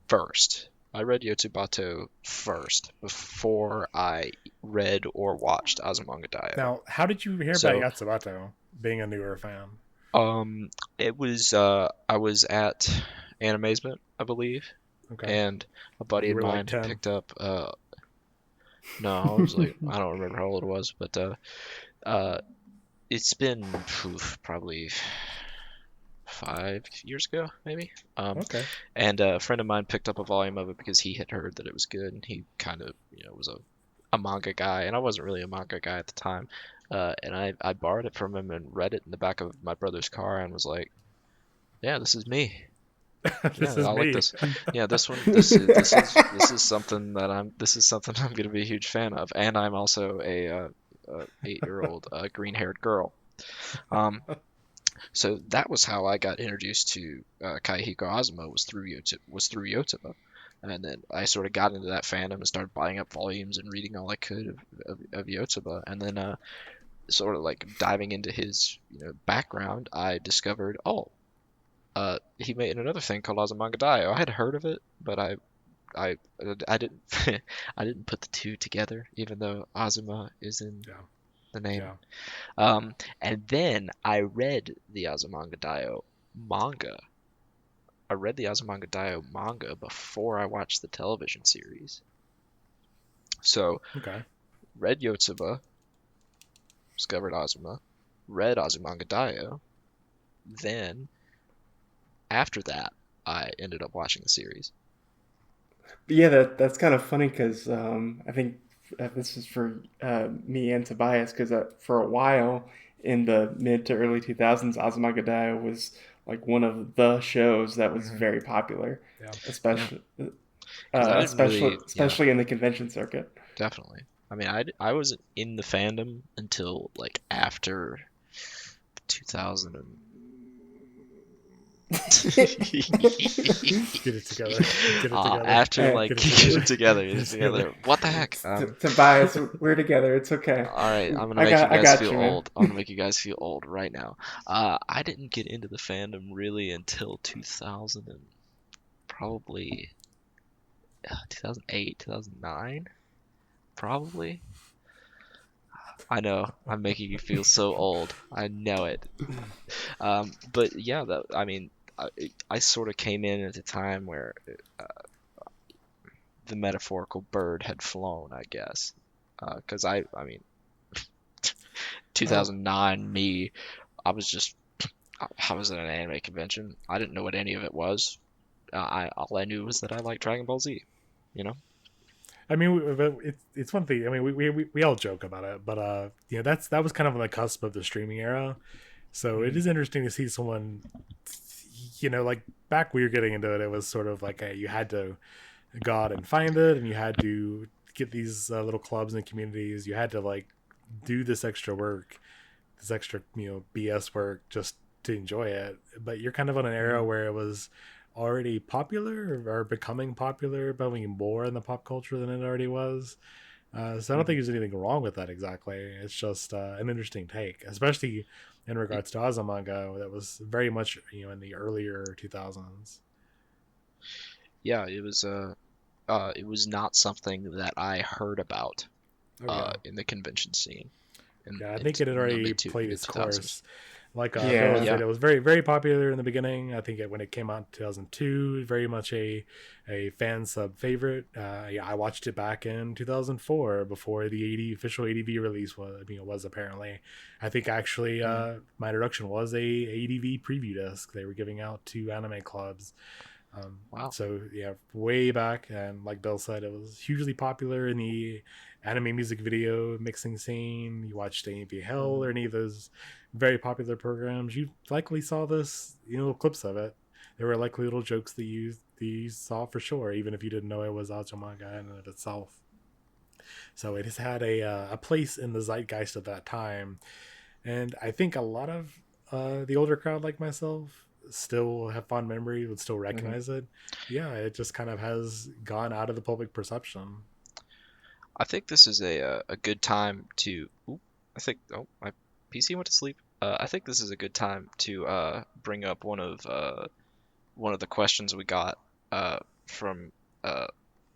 first. I read Yotsubato first before I read or watched Azumanga Daioh. Now, how did you hear So- about Yotsubato, being a newer fan? It was I was at Animazement, I believe, Okay. and a buddy You of were like mine 10. picked up. No, I was like I don't remember how old it was, but it's been probably 5 years ago, maybe. Okay. And a friend of mine picked up a volume of it because he had heard that it was good, and he kind of, was a manga guy, and I wasn't really a manga guy at the time. And I borrowed it from him and read it in the back of my brother's car and was like, yeah, this is me. This Yeah, is I me. like this. Yeah, this is something that I'm going to be a huge fan of, and I'm also a 8-year-old green-haired girl. So that was how I got introduced to Kaihiko Azuma was through Yotsuba, and then I sort of got into that fandom and started buying up volumes and reading all I could of Yotsuba, and then sort of like diving into his background, I discovered he made another thing called Azumanga Daioh. I had heard of it, but I didn't I didn't put the two together, even though Azuma is in the name. Yeah. And then I read the Azumanga Daioh manga. I read the Azumanga Daioh manga before I watched the television series. So, Okay. read Yotsuba, discovered Azuma, read Azumanga Daioh, then after that, I ended up watching the series. Yeah, that's kind of funny because I think this is for me and Tobias because for a while in the mid to early 2000s, Azumanga Daioh was like one of the shows that was very popular, Yeah. especially I didn't really- especially in the convention circuit. Definitely. I mean, I wasn't in the fandom until like after 2000 and Get it together. Get it together. after like Get it get it together, Get it together. What the heck? Tobias, we're together. It's okay. All right, I'm gonna I make got- you I guys got feel you, man. old. I'm gonna make you guys feel old right now. I didn't get into the fandom really until 2000 and probably 2008, 2009, probably. I know I'm making you feel so old. I know it. But yeah, I sort of came in at a time where the metaphorical bird had flown, I guess. Because I mean, 2009, me, I was at an anime convention. I didn't know what any of it was. All I knew was that I liked Dragon Ball Z. I mean, but it's one thing. I mean, we all joke about it, but that was kind of on the cusp of the streaming era. So it is interesting to see someone, like back when you were getting into it, it was sort of like you had to go out and find it, and you had to get these little clubs and communities. You had to like do this extra work, this extra BS work just to enjoy it. But you're kind of on an era where it was already popular or becoming popular, becoming more in the pop culture than it already was. So I don't think there's anything wrong with that exactly. It's just an interesting take, especially in regards to Azumanga, that was very much in the earlier 2000s. Yeah, it was not something that I heard about in the convention scene. I think it had already played its mid-2000s. course. Like Bill Yeah. said, it was very, very popular in the beginning. I think when it came out in 2002, very much a fan sub favorite. I watched it back in 2004 before the official ADV release was apparently. I think actually my introduction was a ADV preview disc they were giving out to anime clubs. Wow. So yeah, way back, and like Bill said, it was hugely popular in the anime music video mixing scene. You watched A&V Hell or any of those very popular programs, you likely saw this, clips of it. There were likely little jokes that you saw for sure, even if you didn't know it was Azumanga in and of itself. So it has had a place in the zeitgeist of that time, and I think a lot of the older crowd like myself still have fond memories, would still recognize it. Yeah, it just kind of has gone out of the public perception. I think this is a good time to. My PC went to sleep. I think this is a good time to bring up one of the questions we got from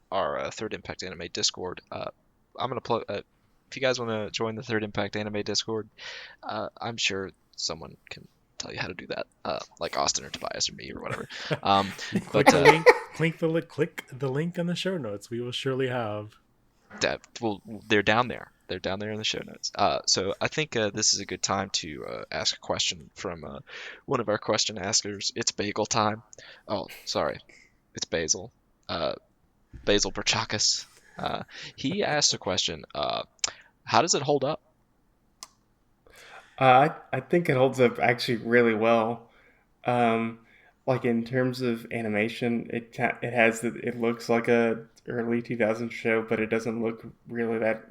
our Third Impact Anime Discord. I'm gonna plug. If you guys want to join the Third Impact Anime Discord, I'm sure someone can tell you how to do that, like Austin or Tobias or me or whatever. Click the link in the show notes. We will surely have. They're down there. They're down there in the show notes. So I think this is a good time to ask a question from one of our question askers. It's Bagel time. Oh, sorry, it's Basil. Basil Berchakis. He asked a question. How does it hold up? I think it holds up actually really well. Like in terms of animation, it looks like a early 2000s show, but it doesn't look really that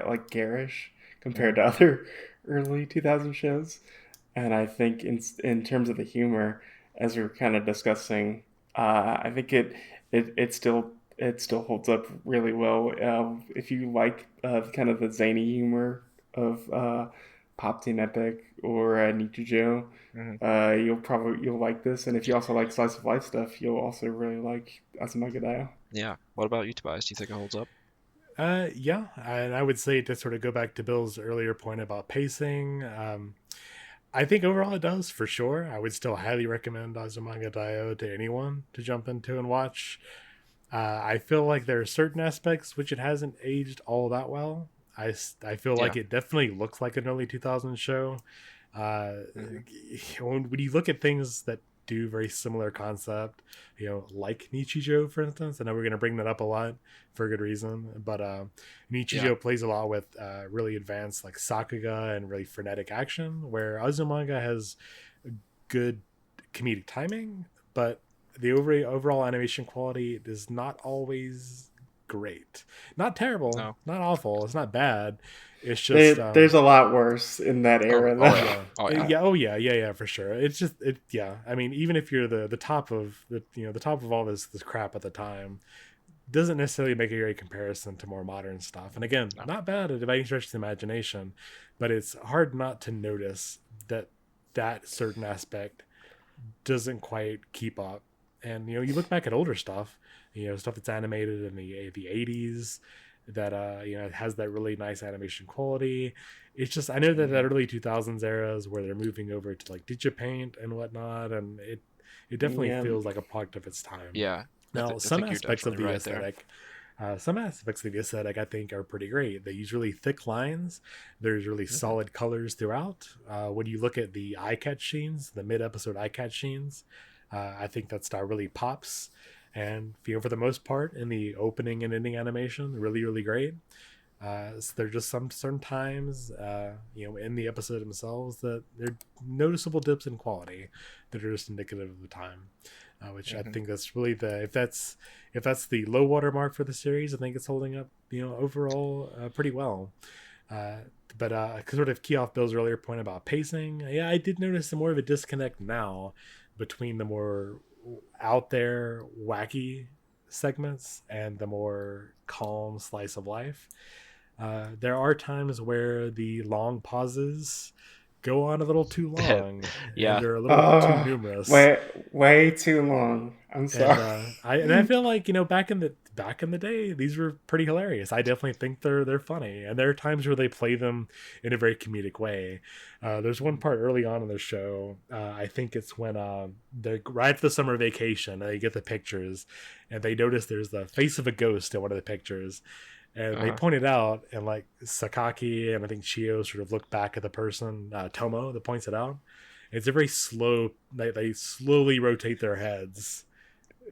like garish compared to other early 2000 shows. And I think in terms of the humor, as we were kind of discussing, I think it still holds up really well. If you like kind of the zany humor of Pop Teen Epic or Nichijou, you'll like this. And if you also like slice of life stuff, you'll also really like Azumanga Daioh. Yeah. What about you, Tobias? Do you think it holds up? Yeah, and I would say, to sort of go back to Bill's earlier point about pacing, I think overall it does, for sure. I would still highly recommend Azumanga Daioh to anyone to jump into and watch. I feel like there are certain aspects which it hasn't aged all that well. I feel like it definitely looks like an early 2000s show. When you look at things that do very similar concept, like Nichijou, for instance. I know we're going to bring that up a lot for good reason, but Nichijou plays a lot with really advanced like Sakuga and really frenetic action, where Azumanga has good comedic timing, but the overall animation quality is not always great. Not terrible, No. not awful. It's not bad. It's just there's a lot worse in that era. Yeah, for sure. It's just I mean, even if you're the top of the top of all this crap at the time, doesn't necessarily make a great comparison to more modern stuff. And again, not bad at any stretch of the imagination, but it's hard not to notice that certain aspect doesn't quite keep up. And you look back at older stuff, stuff that's animated in the 80s that has that really nice animation quality. It's just, I know that early 2000s eras where they're moving over to like Digipaint and whatnot, and it definitely feels like a product of its time. Yeah. Now, some aspects of the aesthetic, I think are pretty great. They use really thick lines. There's really solid colors throughout. When you look at the eye catch scenes, the mid-episode eye catch scenes, I think that style really pops. And for the most part, in the opening and ending animation, really, really great. So there are just some certain times, in the episode themselves, that there are noticeable dips in quality that are just indicative of the time. Which I think that's really if that's the low water mark for the series, I think it's holding up, overall pretty well. But sort of key off Bill's earlier point about pacing, I did notice more of a disconnect now between the more out there wacky segments and the more calm slice of life. There are times where the long pauses go on a little too long. Yeah, and they're a little too numerous. Way too long. I'm sorry. And I feel like back in the day, these were pretty hilarious. I definitely think they're funny, and there are times where they play them in a very comedic way. There's one part early on in the show. I think it's when they're right after the summer vacation, and they get the pictures, and they notice there's the face of a ghost in one of the pictures. And they point it out, and like Sakaki and I think Chio sort of look back at the person, Tomo, that points it out. It's a very slow, they slowly rotate their heads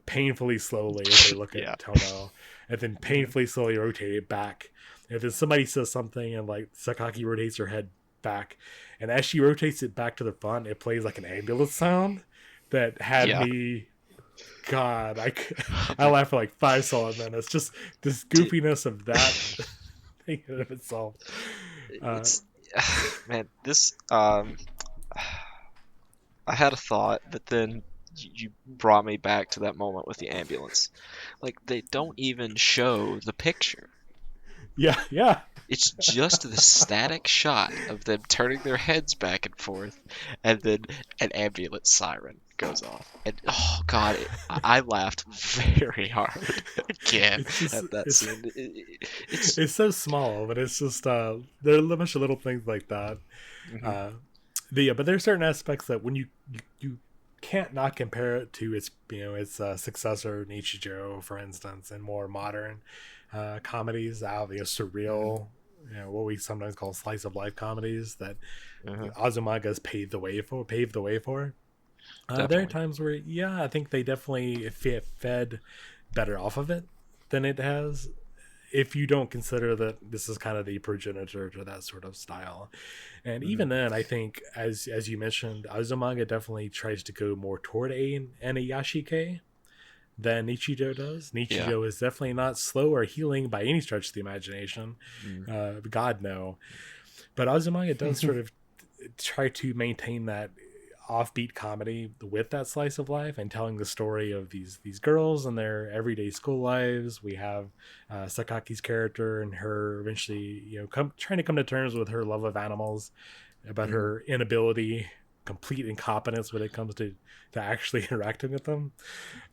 painfully slowly as they look Yeah. at Tomo, and then painfully slowly rotate it back. And then somebody says something, and like Sakaki rotates her head back, and as she rotates it back to the front, it plays like an ambulance sound that had Yeah. me. God, I laughed for like 5 solid minutes. Just this goofiness of that thing in of itself. It's man, this I had a thought, but then you brought me back to that moment with the ambulance. Like, they don't even show the picture. Yeah. It's just the static shot of them turning their heads back and forth, and then an ambulance siren goes off. And oh god, I laughed very hard again at that scene. It's so small, but it's just there are a bunch of little things like that. Mhm. But there's certain aspects that when you can't not compare it to its successor Nichijou, for instance, and more modern comedies, surreal, what we sometimes call slice of life comedies that Azumanga's paved the way for. There are Definitely. times where, I think they definitely fed better off of it than it has, if you don't consider that this is kind of the progenitor to that sort of style. And even then, I think, as you mentioned, Azumanga definitely tries to go more toward an Yashike than Nichijou does. Nichijou is definitely not slow or healing by any stretch of the imagination. God, no. But Azumanga does sort of try to maintain that offbeat comedy with that slice of life and telling the story of these girls and their everyday school lives. We have Sakaki's character and her eventually, trying to come to terms with her love of animals, about her inability, complete incompetence when it comes to actually interacting with them.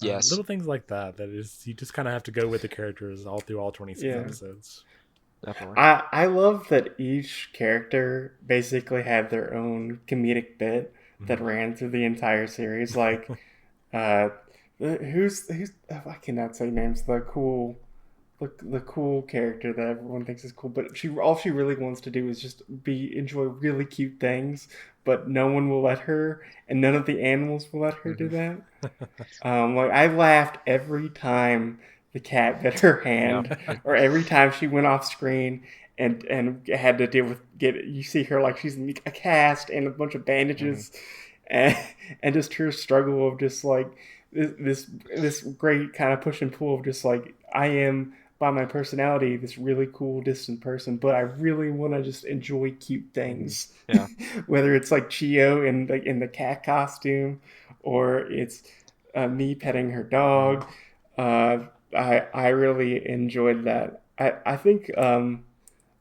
Yes. Little things like that is, you just kind of have to go with the characters all through all 26 episodes. Definitely. I love that each character basically had their own comedic bit that ran through the entire series. Like, who's I cannot say names. The cool character that everyone thinks is cool, but all she really wants to do is just enjoy really cute things, but no one will let her, and none of the animals will let her do that. Like, I laughed every time the cat bit her hand, or every time she went off screen and had to deal with you see her like she's in a cast and a bunch of bandages, and just her struggle of just like this great kind of push and pull of just like, I am, by my personality, this really cool distant person, but I really want to just enjoy cute things. Whether it's like Chio in the cat costume, or it's me petting her dog. I really enjoyed that. I think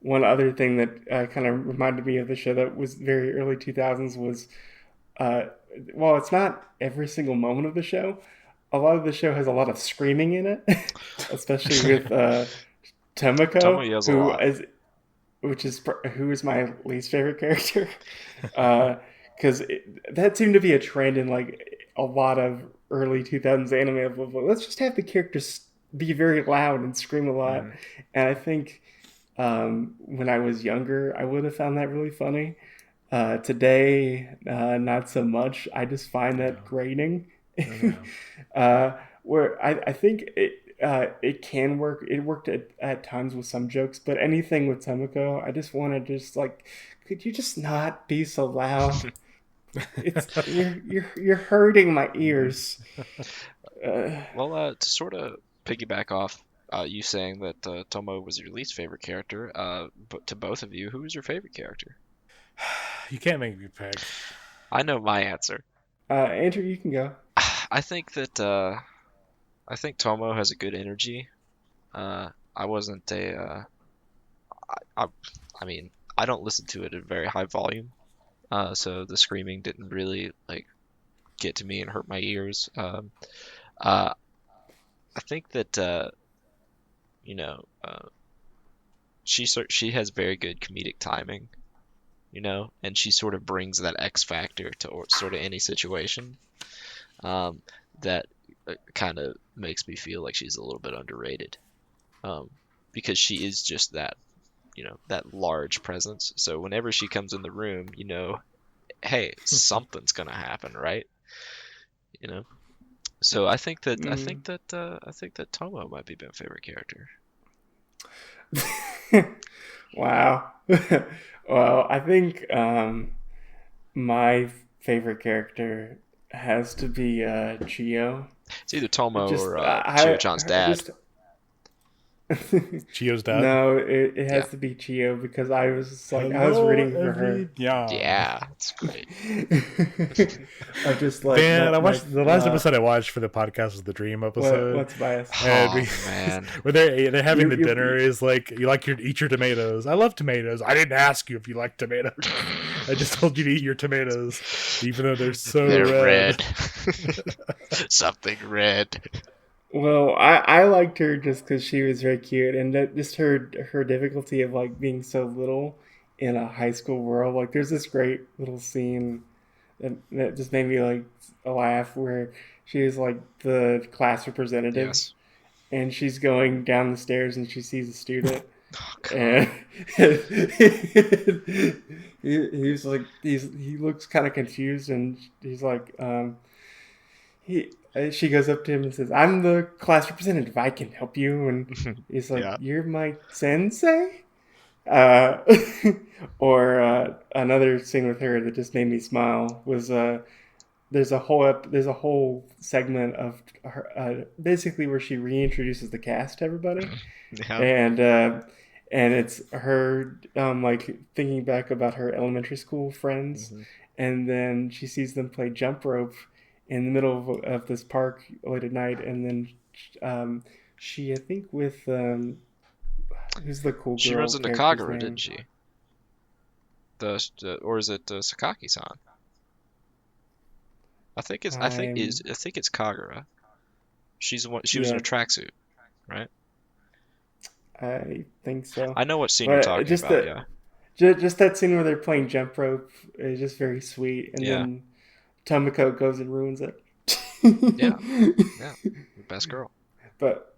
one other thing that kind of reminded me of the show that was very early 2000s was, well, it's not every single moment of the show. A lot of the show has a lot of screaming in it, especially with Tomoko, who is my least favorite character, because that seemed to be a trend in like a lot of early 2000s anime of, let's just have the characters be very loud and scream a lot. And I think when I was younger, I would have found that really funny. Today, not so much. I just find that grating. Where I think it can work. It worked at times with some jokes, but anything with Tomoko, I just want to just like, could you just not be so loud? You're hurting my ears. Well, to sort of piggyback off you saying that Tomo was your least favorite character, but to both of you, who was your favorite character? You can't make me pick. I know my answer. Andrew, you can go. I think that I think Tomo has a good energy. I wasn't a I mean, I don't listen to it at a very high volume, so the screaming didn't really like get to me and hurt my ears. I think that she has very good comedic timing, and she sort of brings that X factor to sort of any situation. That kind of makes me feel like she's a little bit underrated, because she is just that large presence. So whenever she comes in the room, hey, something's gonna happen, right? So I think that Tomo might be my favorite character. Wow. Well, I think my favorite character has to be Chio. It's either Tomo Just or I Chio-chan's dad. just Chio's dad. no, it has Yeah. to be Chio because I was just like I was rooting for her. Yeah, it's great. I just like Man, I watched the last uh, episode I watched for the podcast was the dream episode. What's bias? And Oh man. where they're having the You- dinner is like, you like eat your tomatoes. I love tomatoes. I didn't ask you if you like tomatoes. I just told you to eat your tomatoes, even though they're so They're red. Something red. Well, I liked her just because she was very cute, and that just her difficulty of like being so little in a high school world. Like, there's this great little scene that just made me like laugh where she is like the class representative, Yes. and she's going down the stairs and she sees a student. Oh, God. And he's like he looks kind of confused, and he's like she goes up to him and says, "I'm the class representative. I can help you." And he's like, Yeah. "You're my sensei." Or another scene with her that just made me smile was there's a whole segment of her basically where she reintroduces the cast to everybody. Yeah. And it's her like thinking back about her elementary school friends, Mhm. and then she sees them play jump rope in the middle of this park late at night, and then she, I think with who's the cool girl? She runs into character's Kagura, name? didn't she? Or is it Sakaki-san? I think it's Kagura. She's the one. She was in a Yeah. tracksuit, right? I think so. I know what scene you're But talking just about. the- Yeah. Just that scene where they're playing jump rope is just very sweet, and Yeah. then Tomoko goes and ruins it. Yeah. Yeah. Best girl. But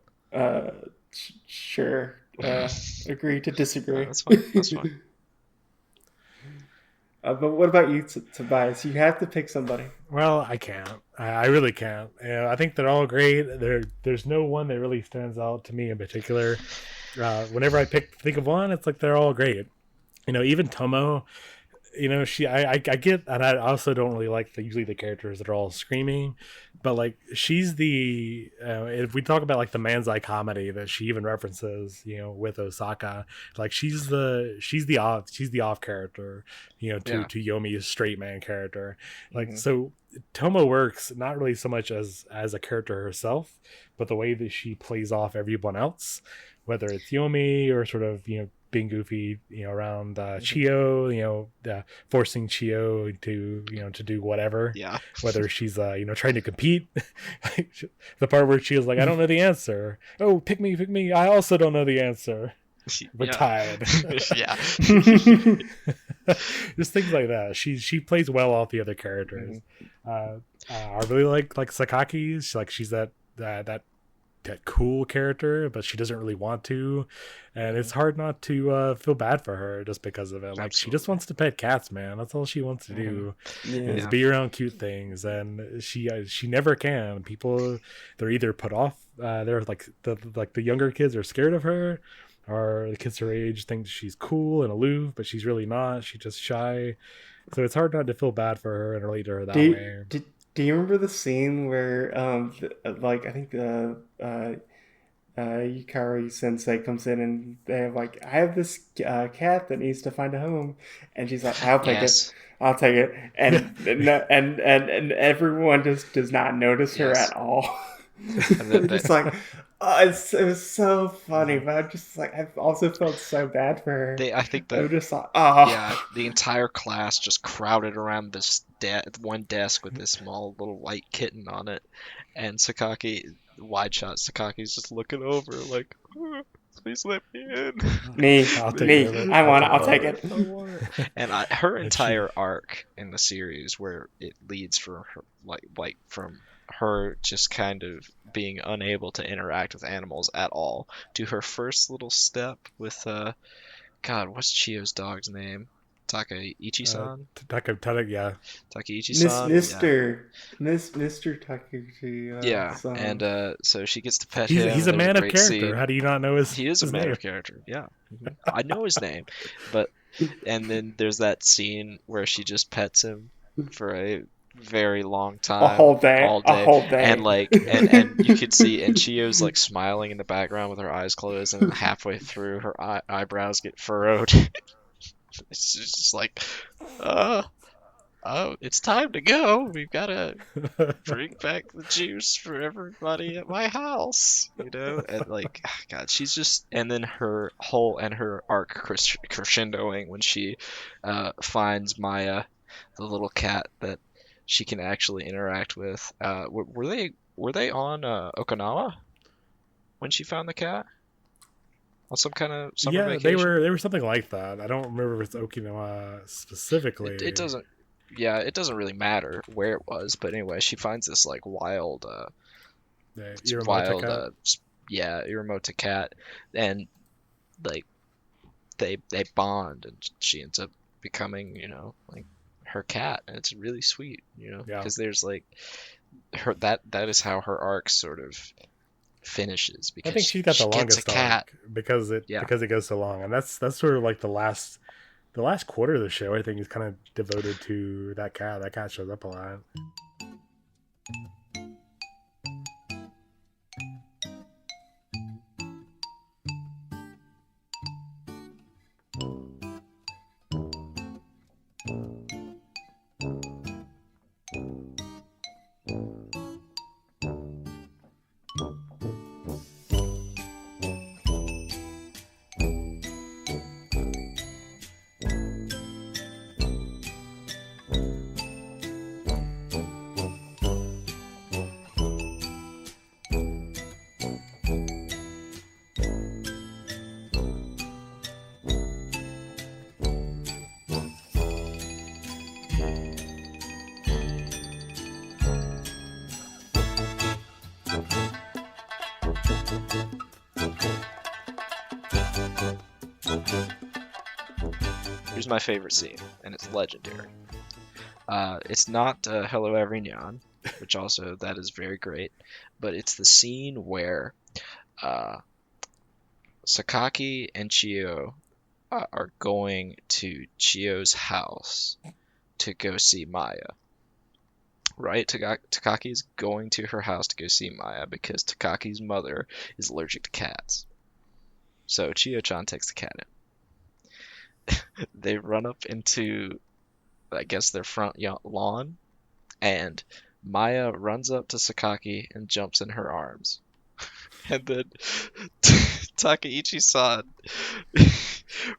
sure, agree to disagree. That's fine. That's fine. But what about you, Tobias? You have to pick somebody. Well, I can't. I really can't. I think they're all great. There's no one that really stands out to me in particular. Whenever I think of one, it's like they're all great. Even Tomo. I get, and I also don't really like usually the characters that are all screaming, but like she's the if we talk about like the man's-eye comedy that she even references, with Osaka, like she's the off character, to Yomi's straight man character, like so. Tomo works not really so much as a character herself, but the way that she plays off everyone else, whether it's Yomi or sort of being goofy, around Chio, forcing Chio to do whatever. Yeah. Whether she's trying to compete, the part where Chio's like, I don't know the answer. Oh, pick me! I also don't know the answer. We're tied. Yeah. Just things like that. She plays well off the other characters. I really like Sakaki's. Like she's that cool character, but she doesn't really want to, and it's hard not to feel bad for her just because of it. Like she just wants to pet cats, man. That's all she wants to do is be around cute things, and she never can. People, they're either put off. They're like the younger kids are scared of her, or the kids her age think she's cool and aloof, but she's really not. She's just shy. So it's hard not to feel bad for her and relate to her that way. Do you remember the scene where, like, I think Yukari Sensei comes in and they have like, I have this cat that needs to find a home, and she's like, I'll take it, and everyone just does not notice her at all. It's like, it was so funny, but I just like I also felt so bad for her. I think that I was just like, oh yeah, the entire class just crowded around this one desk with this small little white kitten on it, and Sakaki, wide shot, Sakaki's just looking over like, please let me in. I'll take it. And her entire arc in the series, where it leads for her, like from her just kind of being unable to interact with animals at all, to her first little step with God, what's Chio's dog's name? Takaichi-san. Yeah. Takaichi-san. Mr. Takuchi. Yeah. Son. And so she gets to pet He's him. a There's man of great character. scene. How do you not know his? He is a his man name? of character. Yeah. I know his name, but and then there's that scene where she just pets him for a very long time, A whole day. and and you could see, and Chio's like smiling in the background with her eyes closed, and halfway through her eyebrows get furrowed. It's just like, oh, it's time to go. We've got to bring back the juice for everybody at my house, and like, God, she's just, and then her arc crescendoing when she finds Maya, the little cat that she can actually interact with. Were they on Okinawa when she found the cat? On some kind of summer vacation? they were something like that. I don't remember if it's Okinawa specifically. It doesn't. Yeah, it doesn't really matter where it was, but anyway, she finds this like wild, Irimota cat, and like they bond, and she ends up becoming, like her cat, and it's really sweet, because there's like her that is how her arc sort of finishes, because I think she's got the longest cat arc because it goes so long, and that's sort of like the last quarter of the show. I think is kind of devoted to that cat. That cat shows up a lot. Here's my favorite scene, and it's legendary. It's not Hello Everignon, which also that is very great, but it's the scene where Sakaki and Chio are going to Chio's house to go see Maya. Right? Takaki's going to her house to go see Maya because Takaki's mother is allergic to cats. So Chio-chan takes the cat in. They run up into, I guess, their front lawn, and Maya runs up to Sakaki and jumps in her arms. And then Takaichi-san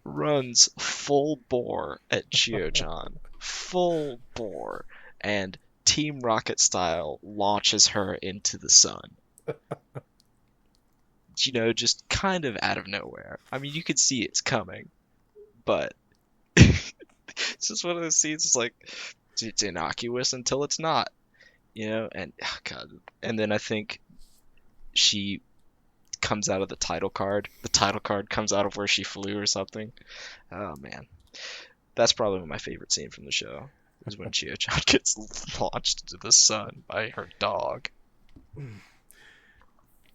runs full bore at Chio-chan. Full bore. And Team Rocket style launches her into the sun. Just kind of out of nowhere. I mean, you could see it's coming, but it's just one of those scenes. It's like it's innocuous until it's not, And God, and then I think she comes out of the title card. The title card comes out of where she flew or something. Oh man, that's probably my favorite scene from the show. Is when Chio-chan gets launched into the sun by her dog.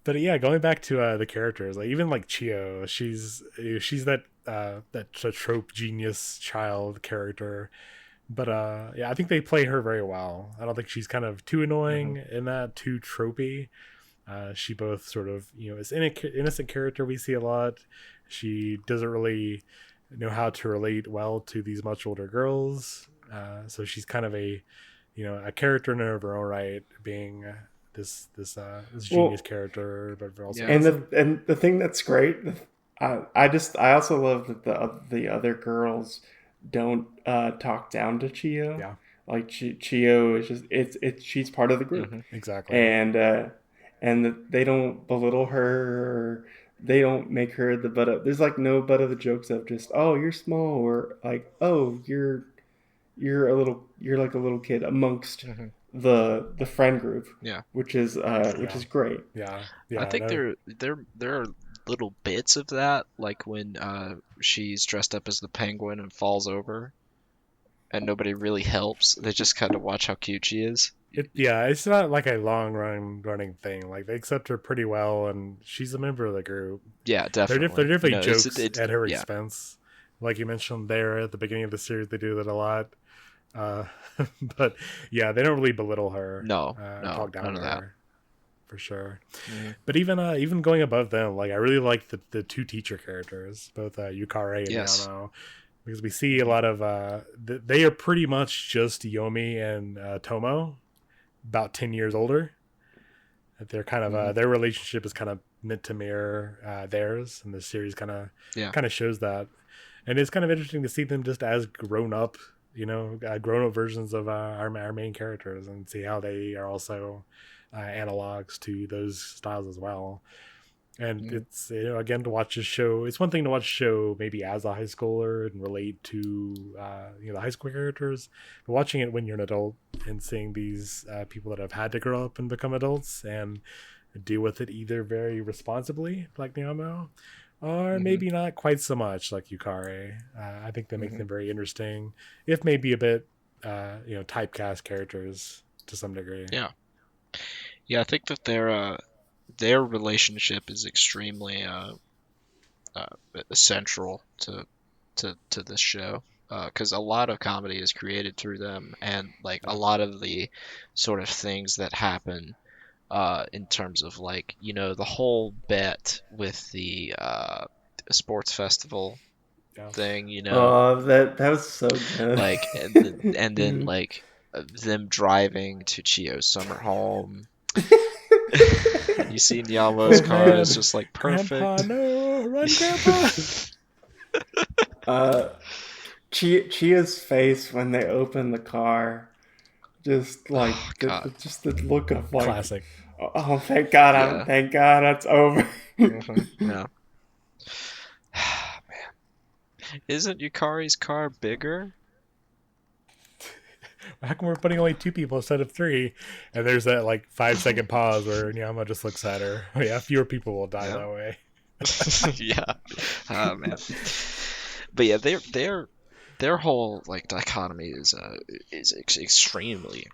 But yeah, going back to the characters, like even like Chio, she's that trope genius child character. But I think they play her very well. I don't think she's kind of too annoying in that, too tropey. She both sort of is innocent character we see a lot. She doesn't really know how to relate well to these much older girls. So she's kind of a character in her own right, being this genius character, but also and the thing that's great, I also love that the other girls don't talk down to Chio. Yeah, like Chio is just she's part of the group. Exactly, and they don't belittle her. They don't make her the butt of. There's like no butt of the jokes of just, oh, you're small, or like, oh, you're like a little kid amongst the friend group. Yeah, which is great. Yeah. I think there are little bits of that, like when she's dressed up as the penguin and falls over, and nobody really helps. They just kind of watch how cute she is. It's not like a running thing. Like they accept her pretty well, and she's a member of the group. Yeah, They're definitely. definitely No, jokes at her yeah. expense. Like you mentioned there at the beginning of the series, they do that a lot. But yeah, they don't really belittle her. No, talk down none to of that. her for sure. Mm-hmm. But even going above them, like I really like the two teacher characters, both Yukare and Yes. Yano, because we see a lot of they are pretty much just Yomi and Tomo, about 10 years older. They're kind of their relationship is kind of meant to mirror theirs, and the series kind of shows that. And it's kind of interesting to see them just as grown up, grown up versions of our main characters, and see how they are also analogs to those styles as well. And it's again, to watch a show. It's one thing to watch a show maybe as a high schooler and relate to the high school characters, but watching it when you're an adult and seeing these people that have had to grow up and become adults and deal with it either very responsibly, like Nyamo, or maybe not quite so much, like Yukare. I think that makes them very interesting, if maybe a bit typecast characters to some degree. Yeah, I think that their relationship is extremely central to this show, because a lot of comedy is created through them, and like a lot of the sort of things that happen in terms of like the whole bet with the sports festival thing, Oh, that was so good. like and then like them driving to Chio's summer home. You see Nyamo's car is just like perfect. Grandpa, no, run, Grandpa! Chia's face when they open the car, just like just the look of like classic. Oh, thank God! Thank God that's over. Yeah. Man, isn't Yukari's car bigger? How come we're putting only 2 people instead of 3? And there's that like 5-second pause where Nyama just looks at her. Oh, yeah, fewer people will die that way. Yeah. Oh man. But yeah, their whole like dichotomy is extremely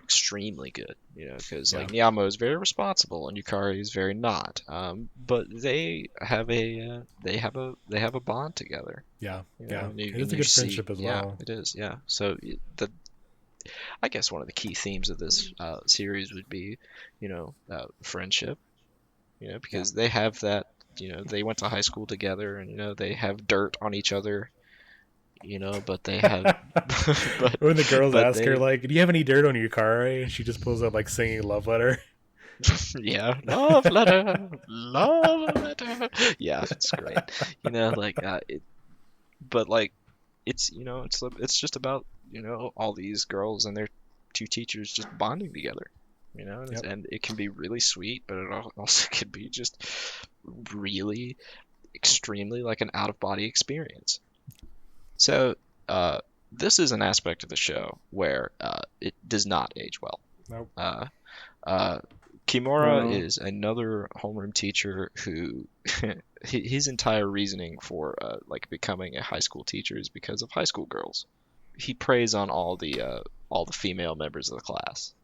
good, because like Nyamo is very responsible and Yukari is very not. But they have a bond together. Yeah. And it is a good friendship as well. Yeah, it is. Yeah. So I guess one of the key themes of this series would be, friendship, because they have that, they went to high school together and, they have dirt on each other, but they have. But, when the girls ask her, like, do you have any dirt on your car? And she just pulls up, like, singing Love Letter. Yeah. Love letter. Love letter. Yeah, it's great. But like, it's just about all these girls and their 2 teachers just bonding together, and it can be really sweet, but it also can be just really extremely like an out-of-body experience. So this is an aspect of the show where it does not age well. Nope. Kimura is another homeroom teacher who his entire reasoning for like becoming a high school teacher is because of high school girls. He preys on all the female members of the class,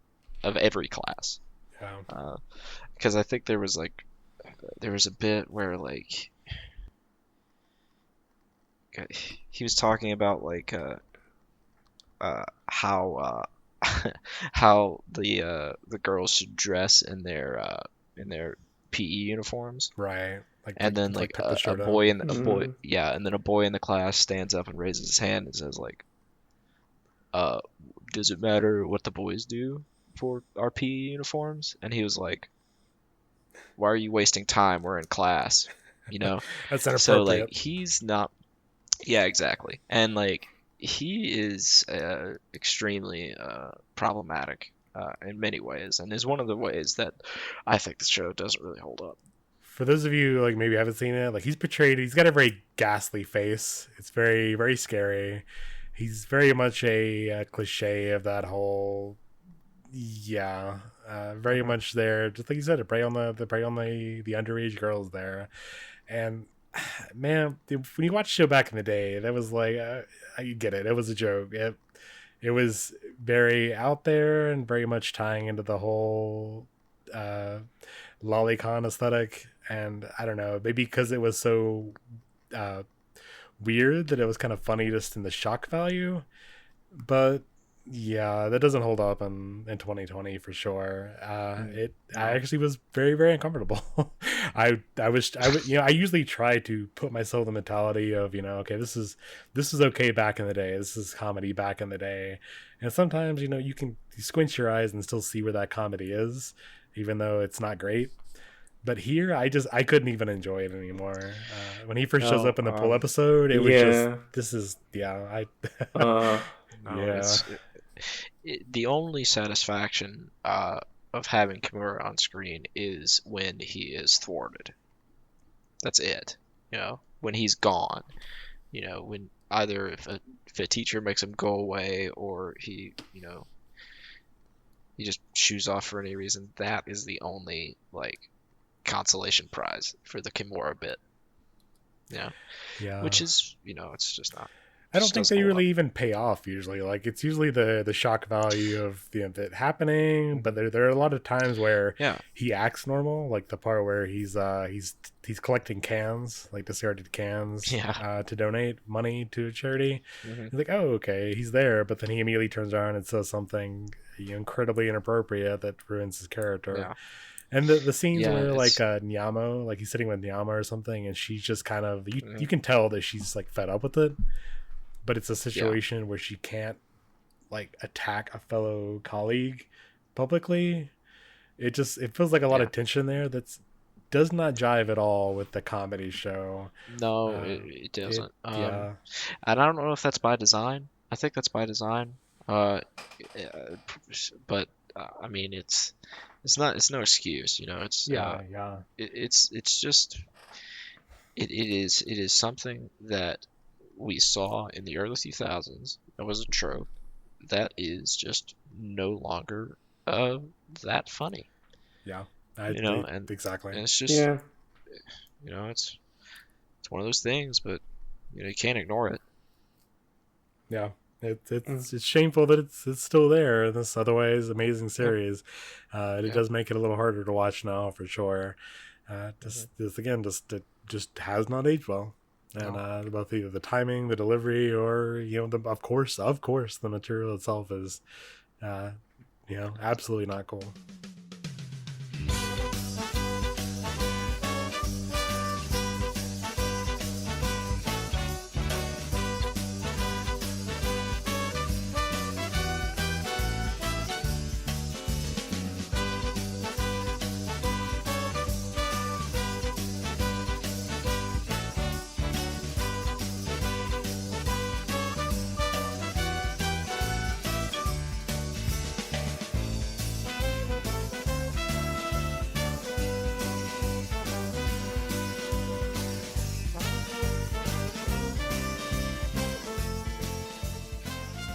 of every class. Yeah. Because I think there was a bit where like he was talking about like how how the girls should dress in their PE uniforms. Right. And then like a boy in the class stands up and raises his hand and says like, does it matter what the boys do for our PE uniforms? And he was like, why are you wasting time? We're in class, That's inappropriate. So like he's not. Yeah, exactly. And like he is extremely problematic in many ways, and is one of the ways that I think the show doesn't really hold up. For those of you like maybe haven't seen it, like he's got a very ghastly face. It's very, very scary. He's very much a cliche of that whole, very much there. Just like you said, to prey on the underage girls there, and man, when you watch the show back in the day, that was like, you get it. It was a joke. it was very out there and very much tying into the whole lolicon aesthetic. And I don't know, maybe because it was so uh, weird that it was kind of funny just in the shock value. But yeah, that doesn't hold up in 2020 for sure. I actually was very, very uncomfortable. I usually try to put myself in the mentality of, okay, this is okay back in the day. This is comedy back in the day. And sometimes, you can squint your eyes and still see where that comedy is, even though it's not great. But here, I couldn't even enjoy it anymore. When he first shows up in the pool episode, it was the only satisfaction of having Kimura on screen is when he is thwarted. That's it. When he's gone. When either if a teacher makes him go away or he just shoos off for any reason, that is the only consolation prize for the Kimura bit. Which is it's just not. I don't think they really even pay off usually. It's usually the shock value of the event happening, but there are a lot of times where he acts normal, like the part where he's collecting cans, like discarded cans, to donate money to a charity. He's like, oh, okay, he's there, but then he immediately turns around and says something incredibly inappropriate that ruins his character. And the scenes where Nyamo, he's sitting with Nyama or something, and she's just kind of you can tell that she's fed up with it. But it's a situation where she can't attack a fellow colleague publicly. It feels like a lot of tension there does not jive at all with the comedy show. No, it doesn't. And I don't know if that's by design. I think that's by design. But I mean, it's no excuse. It's just it is something that we saw in the early 2000s. It was a trope that is just no longer that funny. Exactly. And it's just it's one of those things, but you can't ignore it. Yeah. It's shameful that it's still there in this otherwise amazing series. It does make it a little harder to watch now for sure. It just has not aged well. And both either the timing, the delivery, or of course the material itself is absolutely not cool.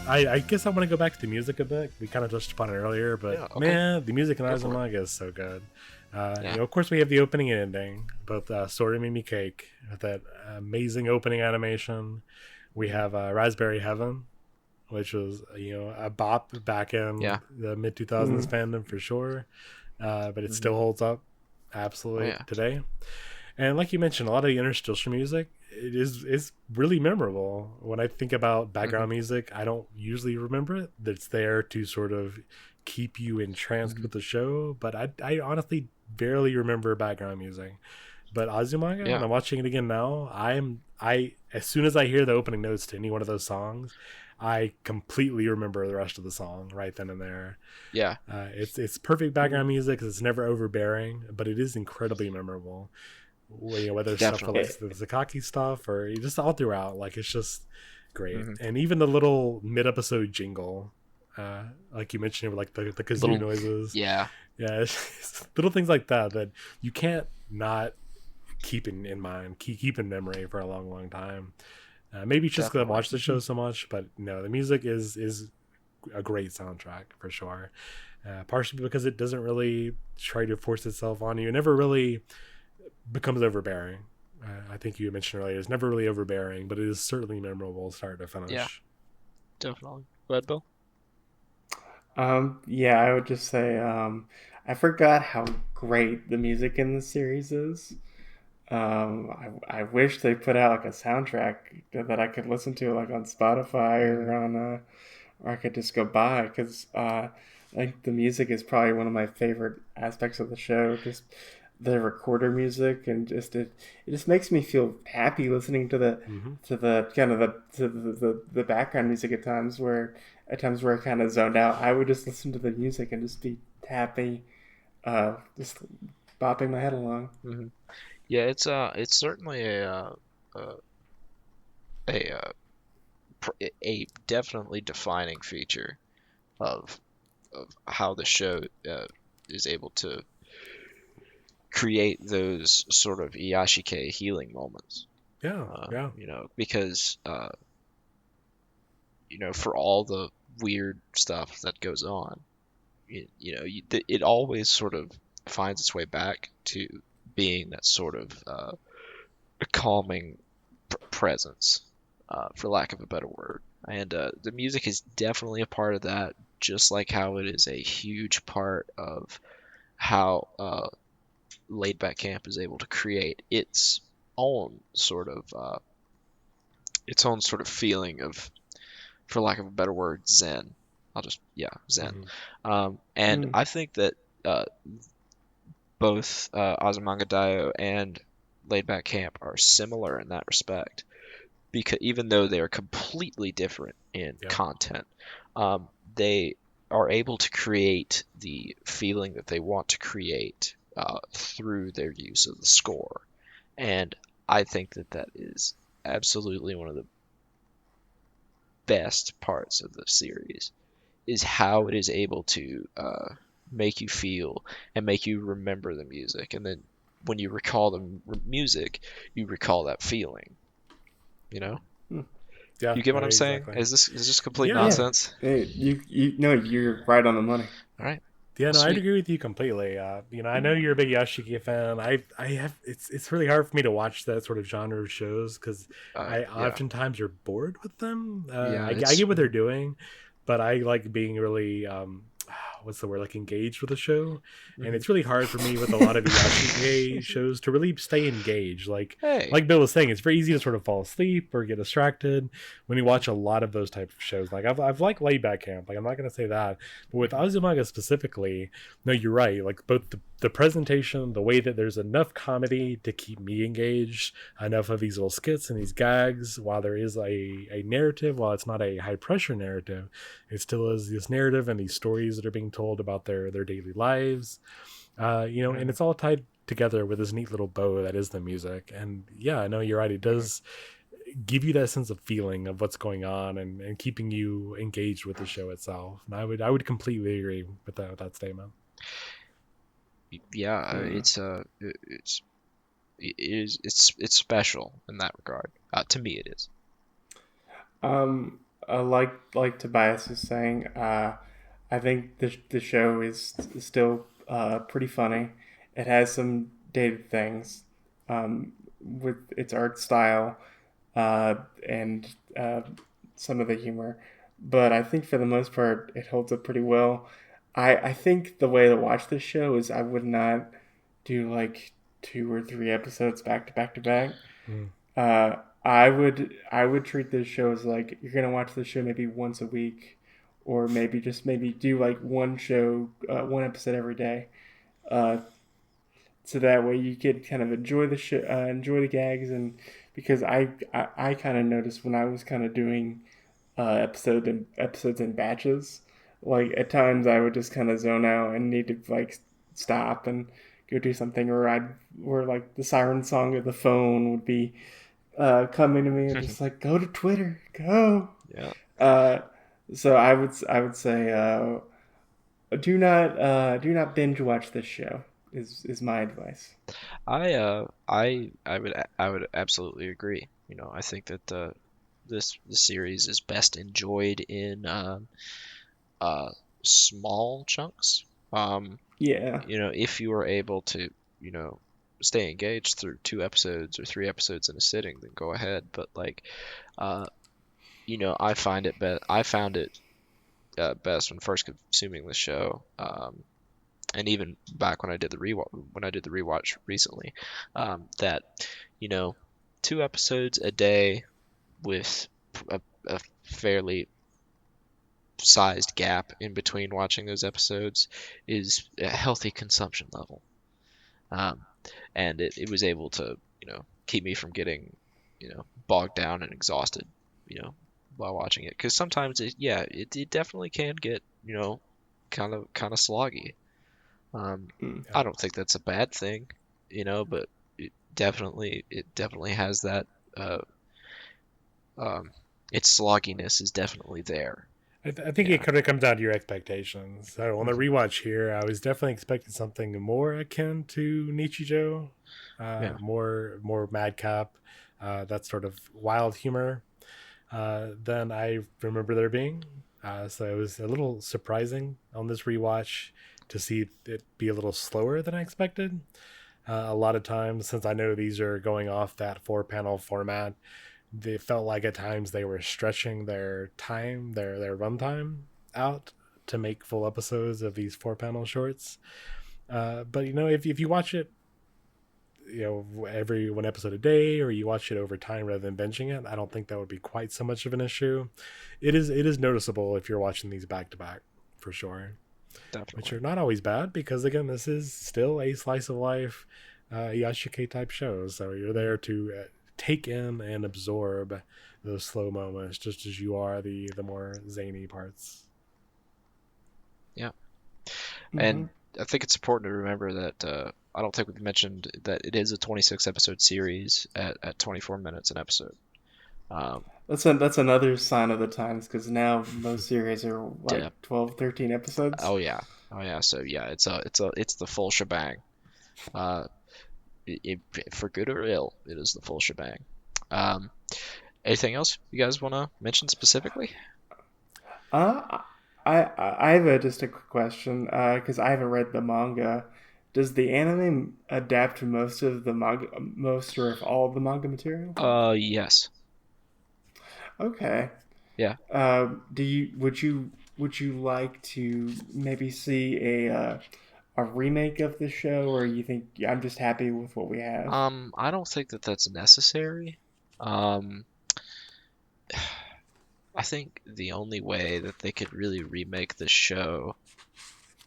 I guess I want to go back to the music a bit. We kind of touched upon it earlier, but man, the music in Azumanga is so good. Of course, we have the opening and ending, both Story Made Me Cake, with that amazing opening animation. We have Raspberry Heaven, which was a bop back in the mid 2000s fandom for sure, but it still holds up absolutely today. And like you mentioned, a lot of the interstitial music is really memorable. When I think about background music, I don't usually remember it. It's there to sort of keep you entranced with the show, but I honestly barely remember background music. But Azumanga, when I'm watching it again now, I as soon as I hear the opening notes to any one of those songs, I completely remember the rest of the song right then and there. It's perfect background music because it's never overbearing, but it is incredibly memorable. Whether it's stuff relates to the Zakaki stuff or just all throughout, it's just great. And even the little mid-episode jingle, like you mentioned, with the kazoo noises, it's little things like that you can't not keep in mind, keep in memory for a long time. Maybe it's just because I've watched the show so much, but no, the music is a great soundtrack for sure. Partially because it doesn't really try to force itself on you. It never really becomes overbearing. I think you mentioned earlier, it's never really overbearing, but it is certainly memorable start to finish. Definitely. Go ahead, Bill. Yeah, I would just say I forgot how great the music in the series is. I wish they put out like a soundtrack that I could listen to like on Spotify or on or I could just go buy because I think the music is probably one of my favorite aspects of the show. Just the recorder music and just it just makes me feel happy listening Hmm. to the kind of the background music at times where I kind of zoned out. I would just listen to the music and just be happy, just bopping my head along. Hmm. Yeah, it's certainly a a a definitely defining feature of how the show is able to create those sort of Iyashike healing moments. Yeah, yeah. Because for all the weird stuff that goes on, it always sort of finds its way back to being that sort of calming presence, for lack of a better word. And the music is definitely a part of that, just like how it is a huge part of how Laid Back Camp is able to create own sort of feeling of, for lack of a better word, zen. Zen. Hmm. And Mm. I think that uh, both Azumanga Daioh and Laid Back Camp are similar in that respect, because even though they are completely different in Yeah. content, they are able to create the feeling that they want to create through their use of the score. And I think that that is absolutely one of the best parts of the series, is how it is able to make you feel and make you remember the music. And then when you recall the music, you recall that feeling, you know? Mm. Yeah, You get what right, I'm saying? exactly. Is this complete Yeah. Yeah, nonsense? you no, you're right on the money. All right. Yeah, Well, no, I'd sweet. agree with you completely. I know you're a big Yashiki fan. I have it's really hard for me to watch that sort of genre of shows because I Yeah. oftentimes are bored with them. Yeah, I it's get what they're doing, but I like being really what's the word, like engaged with the show, and mhm. it's really hard for me with a lot of the Yashiki shows to really stay engaged. Hey. Like Bill was saying, it's very easy to sort of fall asleep or get distracted when you watch a lot of those type of shows. Like I've liked Laid Back Camp. Like I'm not gonna say that, but with Azumanga specifically, no, you're right. Like both the presentation, the way that there's enough comedy to keep me engaged, enough of these little skits and these gags, while there is a narrative, while it's not a high pressure narrative, it still is this narrative and these stories that are being told about their daily lives. And Mhm. it's all tied together with this neat little bow that is the music. And yeah, I know you're right. It does give you that sense of feeling of what's going on and keeping you engaged with the show itself. And I would completely agree with that statement. Yeah, Mm. it's special in that regard. To me, it is. Like Tobias is saying, I think the show is still pretty funny. It has some dated things with its art style uh, and some of the humor, but I think for the most part it holds up pretty well. I think the way to watch this show is I would not do like 2 or 3 episodes back to back to back. Mm. I would treat this show as like you're gonna watch the show maybe once a week, or maybe do like one episode every day, uh, so that way you could kind of enjoy the show, enjoy the gags, and because I kind of noticed when I was kind of doing episodes in batches, like at times I would just kind of zone out and need to like stop and go do something, or like the siren song of the phone would be coming to me and just like go to Twitter, go. Yeah. Uh, so I would say do not binge watch this show is my advice. I would absolutely agree. I think that the series is best enjoyed in uh, small chunks. Yeah. If you are able to, you know, stay engaged through 2 episodes or 3 episodes in a sitting, then go ahead. But like, uh, I found it best when first consuming the show, and even back when I did the rewatch recently, that 2 episodes a day with a fairly sized gap in between watching those episodes is a healthy consumption level. And it was able to, keep me from getting, bogged down and exhausted, while watching it. Because sometimes it definitely can get, kind of sloggy. I don't think that's a bad thing, but it definitely has that, its slogginess is definitely there. I think it kind of comes down to your expectations. So on the rewatch here, I was definitely expecting something more akin to Nichijou, more madcap, that sort of wild humor than I remember there being. So it was a little surprising on this rewatch to see it be a little slower than I expected. A lot of times, since I know these are going off that 4-panel format, they felt like at times they were stretching their time, their runtime out to make full episodes of these 4-panel shorts. But if you watch it, every one episode a day, or you watch it over time rather than binging it, I don't think that would be quite so much of an issue. It is noticeable if you're watching these back to back, for sure. Definitely. Which are not always bad, because again, this is still a slice of life Yashike type show, so you're there to take in and absorb those slow moments just as you are the more zany parts. Yeah. And I think it's important to remember that I don't think we've mentioned that it is a 26 episode series at 24 minutes an episode. That's another sign of the times, because now most series are like 12, 13 episodes. Oh yeah. So yeah, it's the full shebang. For good or ill, it is the full shebang. Anything else you guys want to mention specifically? I have just a quick question, because I haven't read the manga. Does the anime adapt most of the manga, or if all of the manga material? Yes. Okay. Yeah. Would you like to maybe see a remake of the show, or you think I'm just happy with what we have? I don't think that's necessary. I think the only way that they could really remake the show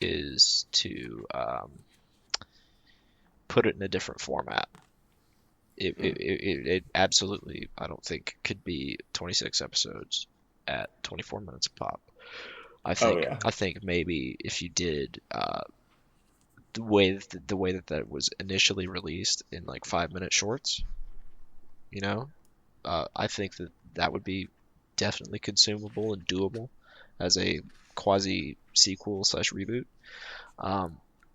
is to put it in a different format. It absolutely, I don't think, could be 26 episodes at 24 minutes a pop. I think maybe if you did the way that was initially released in like 5-minute shorts, I think that would be definitely consumable and doable as a quasi sequel / reboot.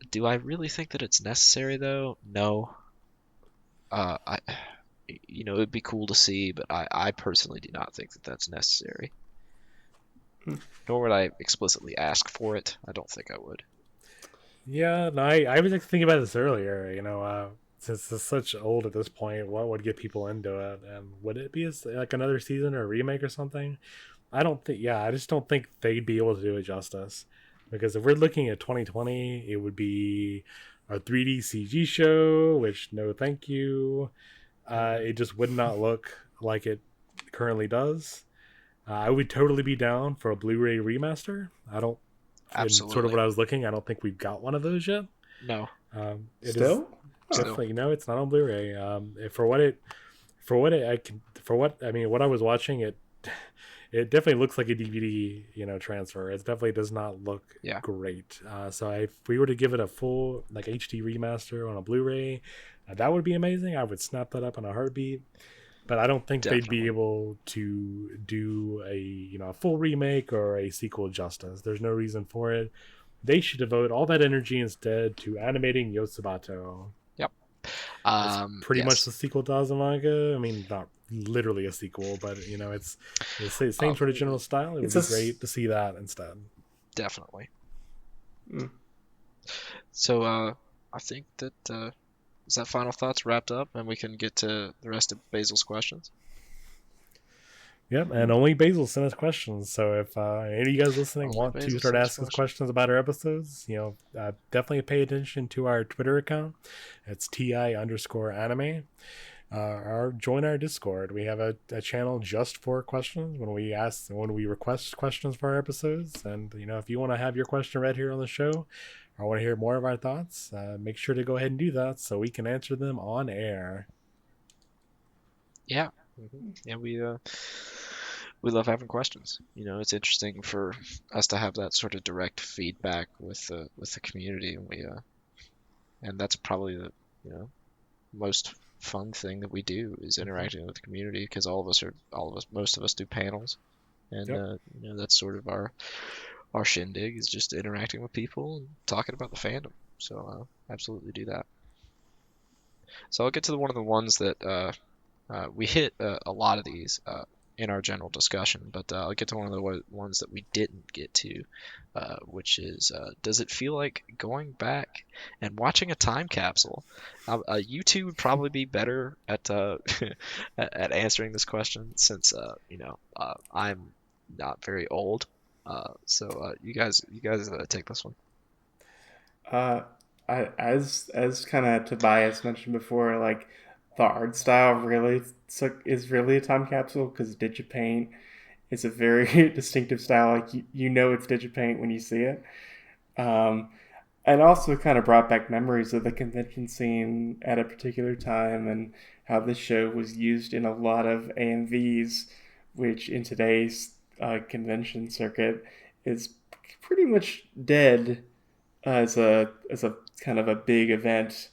Do I really think that it's necessary though? No. It'd be cool to see, but I personally do not think that that's necessary. Nor would I explicitly ask for it. I don't think I would. Yeah, no, I was thinking about this earlier. Since it's such old at this point, what would get people into it? And would it be like another season or a remake or something? I just don't think they'd be able to do it justice. Because if we're looking at 2020, it would be a 3D CG show, which no thank you. It just would not look like it currently does. I would totally be down for a Blu-ray remaster. Absolutely. Sort of what I was looking, I don't think we've got one of those yet. No. Still? Definitely, it's not on Blu-ray. What I was watching, it definitely looks like a DVD, transfer. It definitely does not look great. So if we were to give it a full like HD remaster on a Blu-ray, that would be amazing. I would snap that up in a heartbeat. But I don't think they'd be able to do a full remake or a sequel justice. There's no reason for it. They should devote all that energy instead to animating Yotsuba. Yep. It's pretty much the sequel to Azumanga. I mean, not literally a sequel, but it's the same sort of general style. It would be great to see that instead. Definitely. So I think that is that final thoughts wrapped up, and we can get to the rest of Basil's questions. Yep, and only Basil sent us questions. So if any of you guys listening Only want Basil to start sent us asking us questions about our episodes, definitely pay attention to our Twitter account. It's TI_anime. Or join our Discord. We have a channel just for questions when we request questions for our episodes. And if you want to have your question read here on the show, or want to hear more of our thoughts, make sure to go ahead and do that so we can answer them on air. Yeah. Yeah, we love having questions. It's interesting for us to have that sort of direct feedback with the community, and and that's probably the most fun thing that we do is interacting with the community, because most of us do panels, and Yep. that's sort of our shindig, is just interacting with people and talking about the fandom. So absolutely do that. So I'll get to one of the ones that we hit a lot of these in our general discussion, but I'll get to one of the ones that we didn't get to, which is, does it feel like going back and watching a time capsule? You two would probably be better at at answering this question, since I'm not very old. So you guys take this one. Uh, as kind of Tobias mentioned before, like the art style really is really a time capsule, because Digipaint is a very distinctive style. Like you know it's Digipaint when you see it. Um, and also kind of brought back memories of the convention scene at a particular time, and how this show was used in a lot of AMVs, which in today's convention circuit is pretty much dead as a kind of a big event,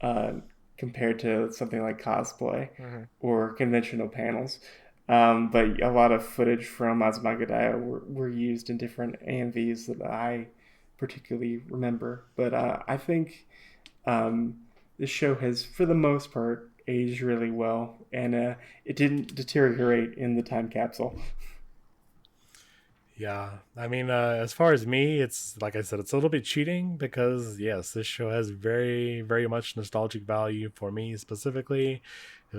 uh, compared to something like cosplay or conventional panels. But a lot of footage from Azumanga Daioh were used in different AMVs that I particularly remember. But I think this show has, for the most part, aged really well, and it didn't deteriorate in the time capsule. Yeah, I mean, as far as me, it's like I said, it's a little bit cheating, because yes, this show has very, very much nostalgic value for me specifically.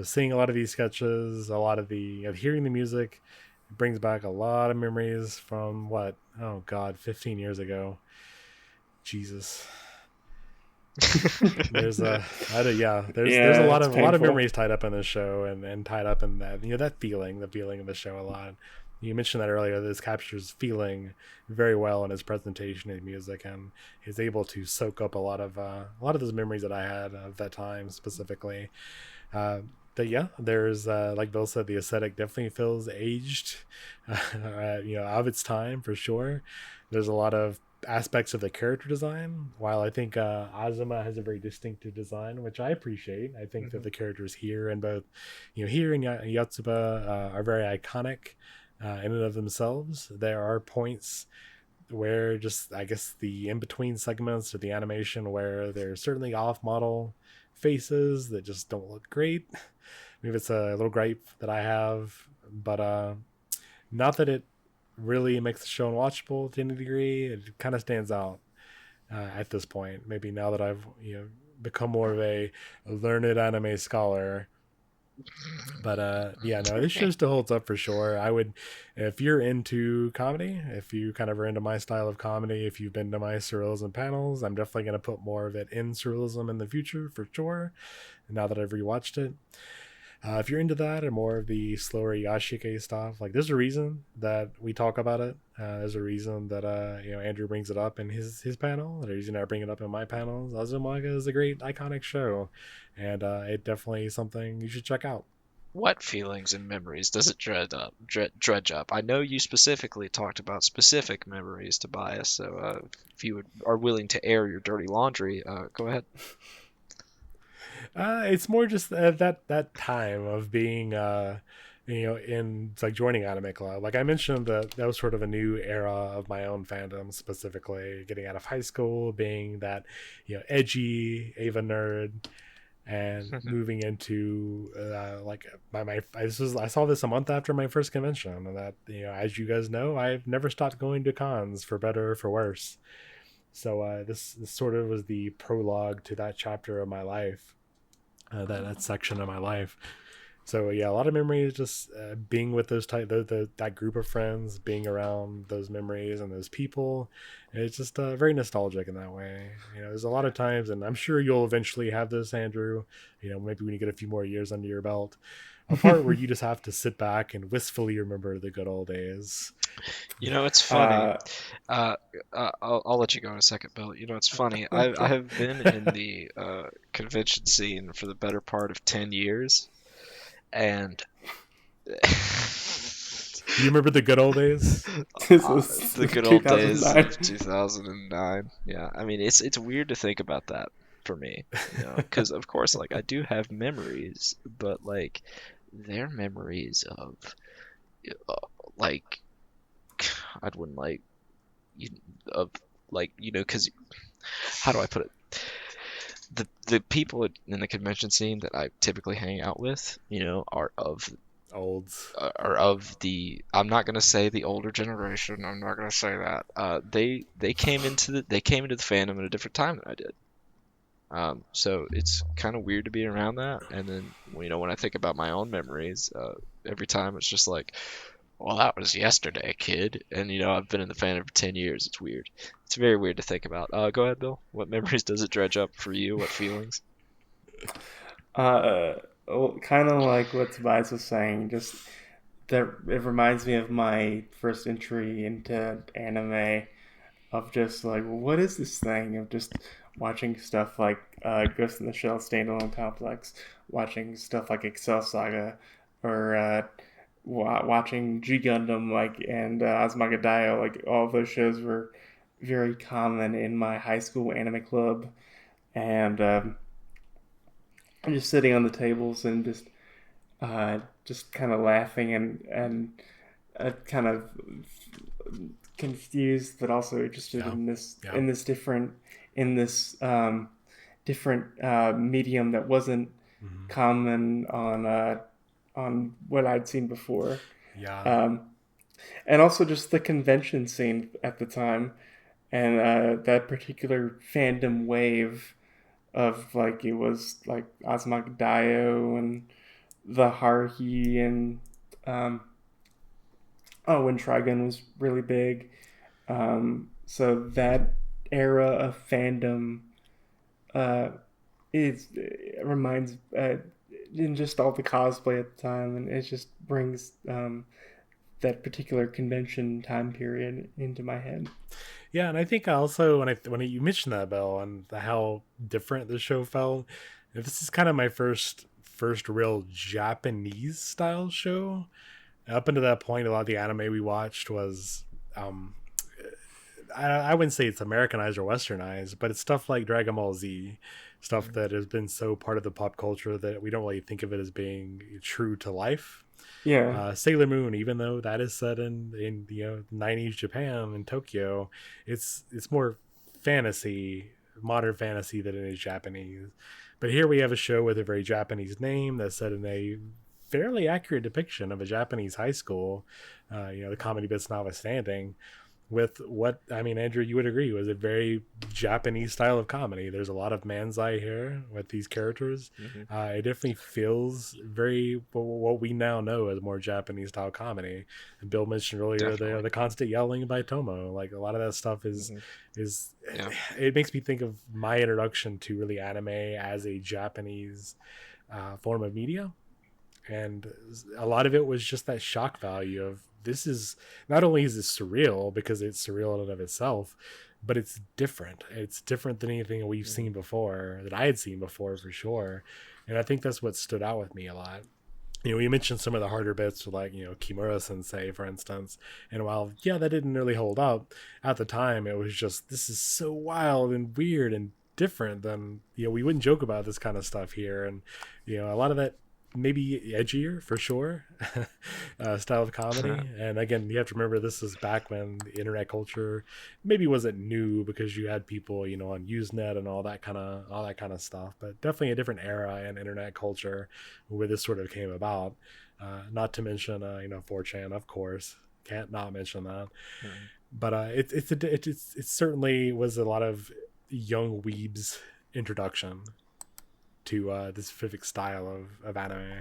Seeing a lot of these sketches, a lot of hearing the music, it brings back a lot of memories from what? Oh God, 15 years ago. Jesus. There's a there's a Yeah, lot it's of painful. memories tied up in this show, and tied up in that that feeling, the feeling of the show a lot. You mentioned that earlier. This captures feeling very well in his presentation and music, and is able to soak up a lot of those memories that I had of that time specifically. Uh, but yeah, there's like Bill said, the aesthetic definitely feels aged, of its time for sure. There's a lot of aspects of the character design. While I think Azuma has a very distinctive design, which I appreciate. I think that the characters here and both, here in Yotsuba are very iconic in and of themselves. There are points where just, I guess, the in between segments of the animation where there's certainly off model faces that just don't look great. Maybe it's a little gripe that I have, but not that it really makes the show unwatchable to any degree. It kind of stands out at this point. Maybe now that I've become more of a learned anime scholar. But yeah, no, this show still holds up for sure. I would, if you're into comedy, if you kind of are into my style of comedy, if you've been to my surrealism panels, I'm definitely going to put more of it in surrealism in the future for sure. Now that I've rewatched it, if you're into that or more of the slower Yashike stuff, like there's a reason that we talk about it. There's a reason that Andrew brings it up in his panel. There's a reason I bring it up in my panels. Azumanga is a great iconic show, and it definitely is something you should check out. What feelings and memories does it dredge up? I know you specifically talked about specific memories, Tobias. So if you are willing to air your dirty laundry, go ahead. It's more just that time of being in like joining anime club. Like I mentioned, that was sort of a new era of my own fandom, specifically getting out of high school, being that edgy Ava nerd, and moving into like I saw this a month after my first convention, and that as you guys know, I've never stopped going to cons, for better or for worse. So this sort of was the prologue to that chapter of my life, that section of my life. So yeah, a lot of memories just being with those that group of friends, being around those memories and those people. It's just very nostalgic in that way. There's a lot of times, and I'm sure you'll eventually have this, Andrew. Maybe when you get a few more years under your belt, a part where you just have to sit back and wistfully remember the good old days. It's funny. Uh, I'll let you go in a second, Bill. It's funny. I have been in the convention scene for the better part of 10 years, and You remember the good old days? this was the good old days 2009. of 2009. Yeah, I mean it's weird to think about that for me, because of course, like I do have memories, but like they're memories of like I wouldn't like of like because how do I put it? The people in the convention scene that I typically hang out with, Olds. are of the I'm not gonna say the older generation. I'm not gonna say that. They came into the fandom at a different time than I did. So it's kind of weird to be around that. And then when I think about my own memories, every time it's just like, well, that was yesterday, kid. And I've been in the fandom for 10 years. It's weird. It's very weird to think about. Go ahead, Bill. What memories does it dredge up for you? What feelings? Kind of like what Tobias was saying, just that it reminds me of my first entry into anime, of just like, what is this thing? Of just watching stuff like Ghost in the Shell standalone complex, watching stuff like Excel Saga, or watching G Gundam, and Azumanga Daioh. Like, all of those shows were very common in my high school anime club, and I'm just sitting on the tables and just kind of laughing and kind of confused, but also interested in this different medium that wasn't common on what I'd seen before. Yeah. And also just the convention scene at the time, and that particular fandom wave of like, it was like Azumanga Daioh and the Haruhi, and when Trigun was really big. So that era of fandom it reminds in just all the cosplay at the time, and it just brings that particular convention time period into my head. Yeah, and I think also when you mentioned that, Bell, and how different the show felt, this is kind of my first real Japanese style show. Up until that point, a lot of the anime we watched was I wouldn't say it's Americanized or Westernized, but it's stuff like Dragon Ball Z, stuff that has been so part of the pop culture that we don't really think of it as being true to life. Yeah. Sailor Moon, even though that is set in 90s Japan in Tokyo, it's more fantasy, modern fantasy, than it is Japanese. But here we have a show with a very Japanese name that's set in a fairly accurate depiction of a Japanese high school, the comedy bits notwithstanding, with what, I mean, Andrew, you would agree, was a very Japanese style of comedy. There's a lot of manzai here with these characters. It definitely feels very what we now know as more Japanese style comedy. And Bill mentioned earlier the constant yelling by Tomo. Like, a lot of that stuff is it makes me think of my introduction to really anime as a Japanese form of media. And a lot of it was just that shock value of, this is, not only is this surreal because it's surreal in and of itself, but it's different. It's different than anything we've seen before, that I had seen before, for sure. And I think that's what stood out with me a lot. You mentioned some of the harder bits, like, Kimura Sensei, for instance. And while, that didn't really hold up at the time, it was just, this is so wild and weird and different than, we wouldn't joke about this kind of stuff here. And, a lot of that, maybe edgier, for sure, style of comedy. And again, you have to remember, this is back when the internet culture maybe wasn't new, because you had people on Usenet and all that kind of stuff, but definitely a different era in internet culture where this sort of came about. Not to mention 4chan, of course, can't not mention that. But it certainly was a lot of young weebs introduction to this specific style of anime.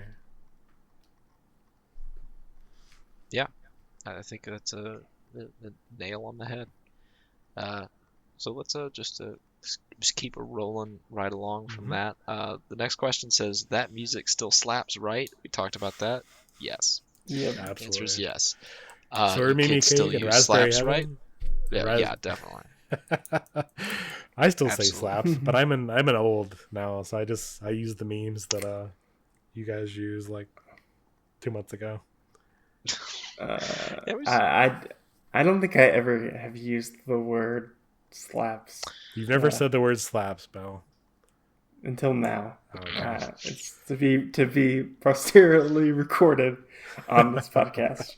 I think that's the nail on the head. So let's just keep it rolling right along from that. The next question says, that music still slaps, right? We talked about that. Yes. Yep. The answer is Absolutely. yes. Sour You Mimi could still Cake and use Raspberry slaps, right? Heaven. Yeah, definitely. I still say Absolutely. slaps, but I'm an old now, so I use the memes that you guys used like 2 months ago. It was- I don't think I ever have used the word slaps You've never said the word slaps, Belle. until now. Okay. It's to be posteriorly recorded on this podcast.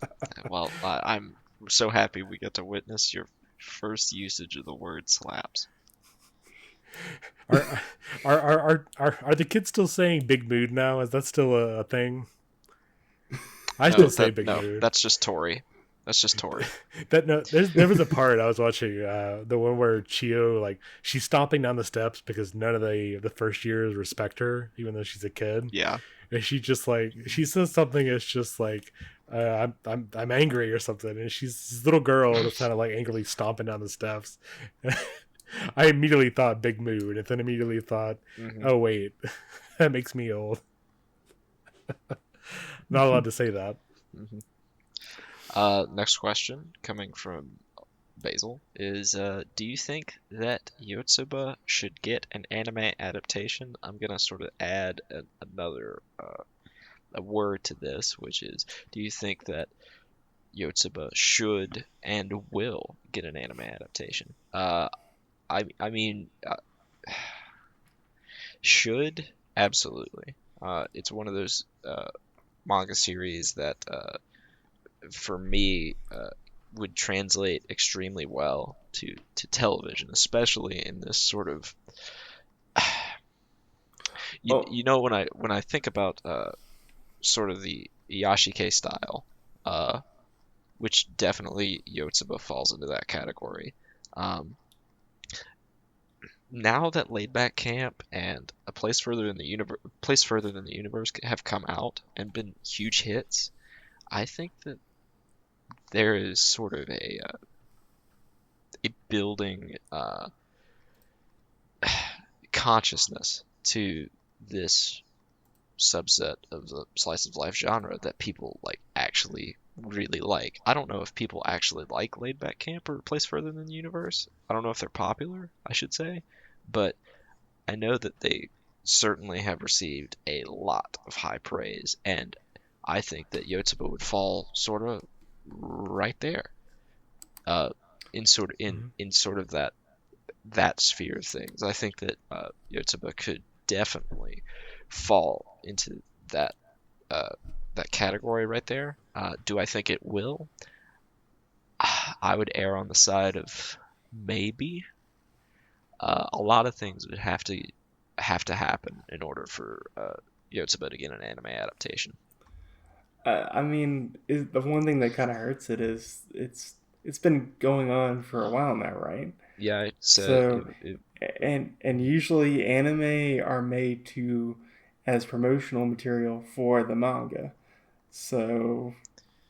Well, I'm so happy we get to witness your first usage of the word slaps. Are the kids still saying big mood now? Is that still a thing? I still say big mood. That's just Tori. That's just Tori. There was a part I was watching, the one where Chio, like, she's stomping down the steps because none of the first years respect her, even though she's a kid. Yeah. And she just like she says something. It's just like I'm angry or something, and she's this little girl that's kind of like angrily stomping down the steps. I immediately thought big mood, and then immediately thought, oh wait, that makes me old. Not allowed to say that. Next question coming from Basil is, do you think that Yotsuba should get an anime adaptation? I'm gonna sort of add another a word to this, which is, do you think that Yotsuba should and will get an anime adaptation? I mean, should, absolutely. It's one of those manga series that for me would translate extremely well to television, especially in this sort of you know, when I think about sort of the Yashike style, which definitely Yotsuba falls into that category. Now that Laid Back Camp and A Place Further Than the Universe have come out and been huge hits, I think that there is sort of a building consciousness to this subset of the slice of life genre that people like actually really like. I don't know if people actually like Laid Back Camp or Place Further Than the Universe. I don't know if they're popular, I should say, but I know that they certainly have received a lot of high praise, and I think that Yotsuba would fall sort of right there, in sort of that sphere of things. I think that Yotsuba could definitely fall into that category right there. Do I think it will? I would err on the side of maybe. A lot of things would have to happen in order for Yotsuba to get an anime adaptation. I mean, the one thing that kind of hurts it is it's been going on for a while now, right? Yeah, and usually anime are made as promotional material for the manga. So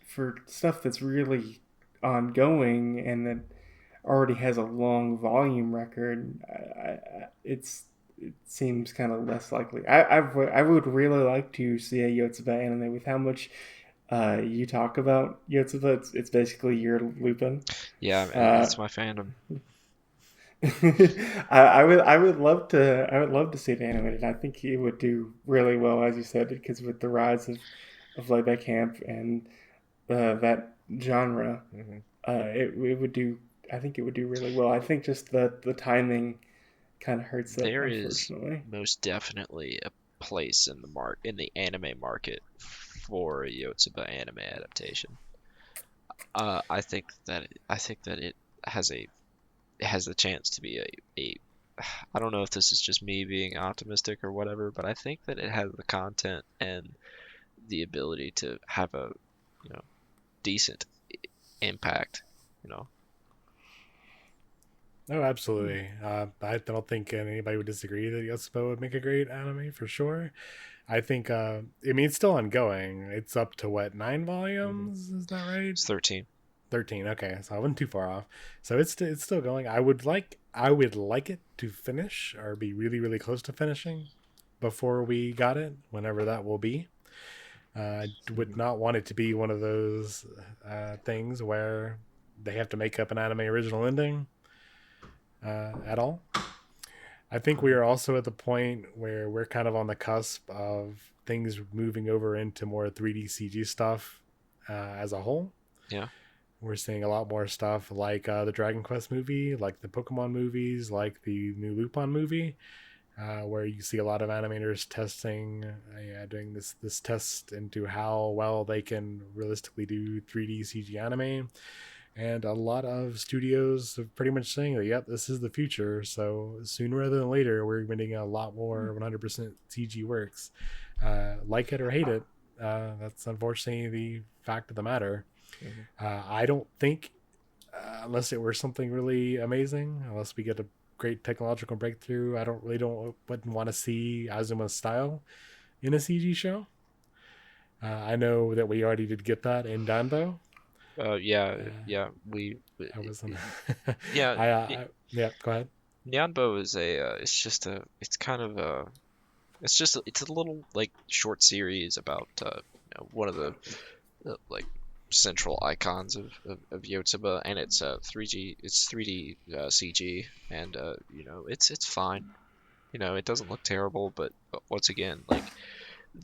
for stuff that's really ongoing and that already has a long volume record, it seems kind of less likely. I would really like to see a Yotsuba anime. With how much you talk about Yotsuba, it's basically your Lupin. Yeah, it's my fandom. I would love to see it animated. I think it would do really well, as you said, because with the rise of Laid Back Camp and that genre, it would do. I think it would do really well. I think just the timing kind of hurts it. There is unfortunately. most definitely a place in the anime market for a Yotsuba anime adaptation. I think that it has the chance to be a I don't know if this is just me being optimistic or whatever, but I think that it has the content and the ability to have a decent impact. Oh, absolutely. I don't think anybody would disagree that Yotsuba would make a great anime for sure. I think, I mean, it's still ongoing. It's up to what, 9 volumes? Is that right? It's 13. 13. Okay, so I wasn't too far off. So it's still going. I would like it to finish or be really really close to finishing before we got it, whenever that will be. I would not want it to be one of those things where they have to make up an anime original ending at all. I think we are also at the point where we're kind of on the cusp of things moving over into more 3D CG stuff as a whole. Yeah. We're seeing a lot more stuff like the Dragon Quest movie, like the Pokemon movies, like the new Lupin movie, where you see a lot of animators testing, doing this test into how well they can realistically do 3D CG anime. And a lot of studios are pretty much saying that, yep, this is the future. So sooner rather than later, we're getting a lot more 100% CG works. Like it or hate it, that's unfortunately the fact of the matter. I don't think, unless it were something really amazing, unless we get a great technological breakthrough, wouldn't want to see Azuma's style in a CG show. I know that we already did get that in Danbo. We. I wasn't. Yeah, Yeah. Go ahead. Nyanbo is it's a little like short series about one of the like central icons of Yotsuba, and it's 3D CG, and it's fine. It doesn't look terrible, but once again, like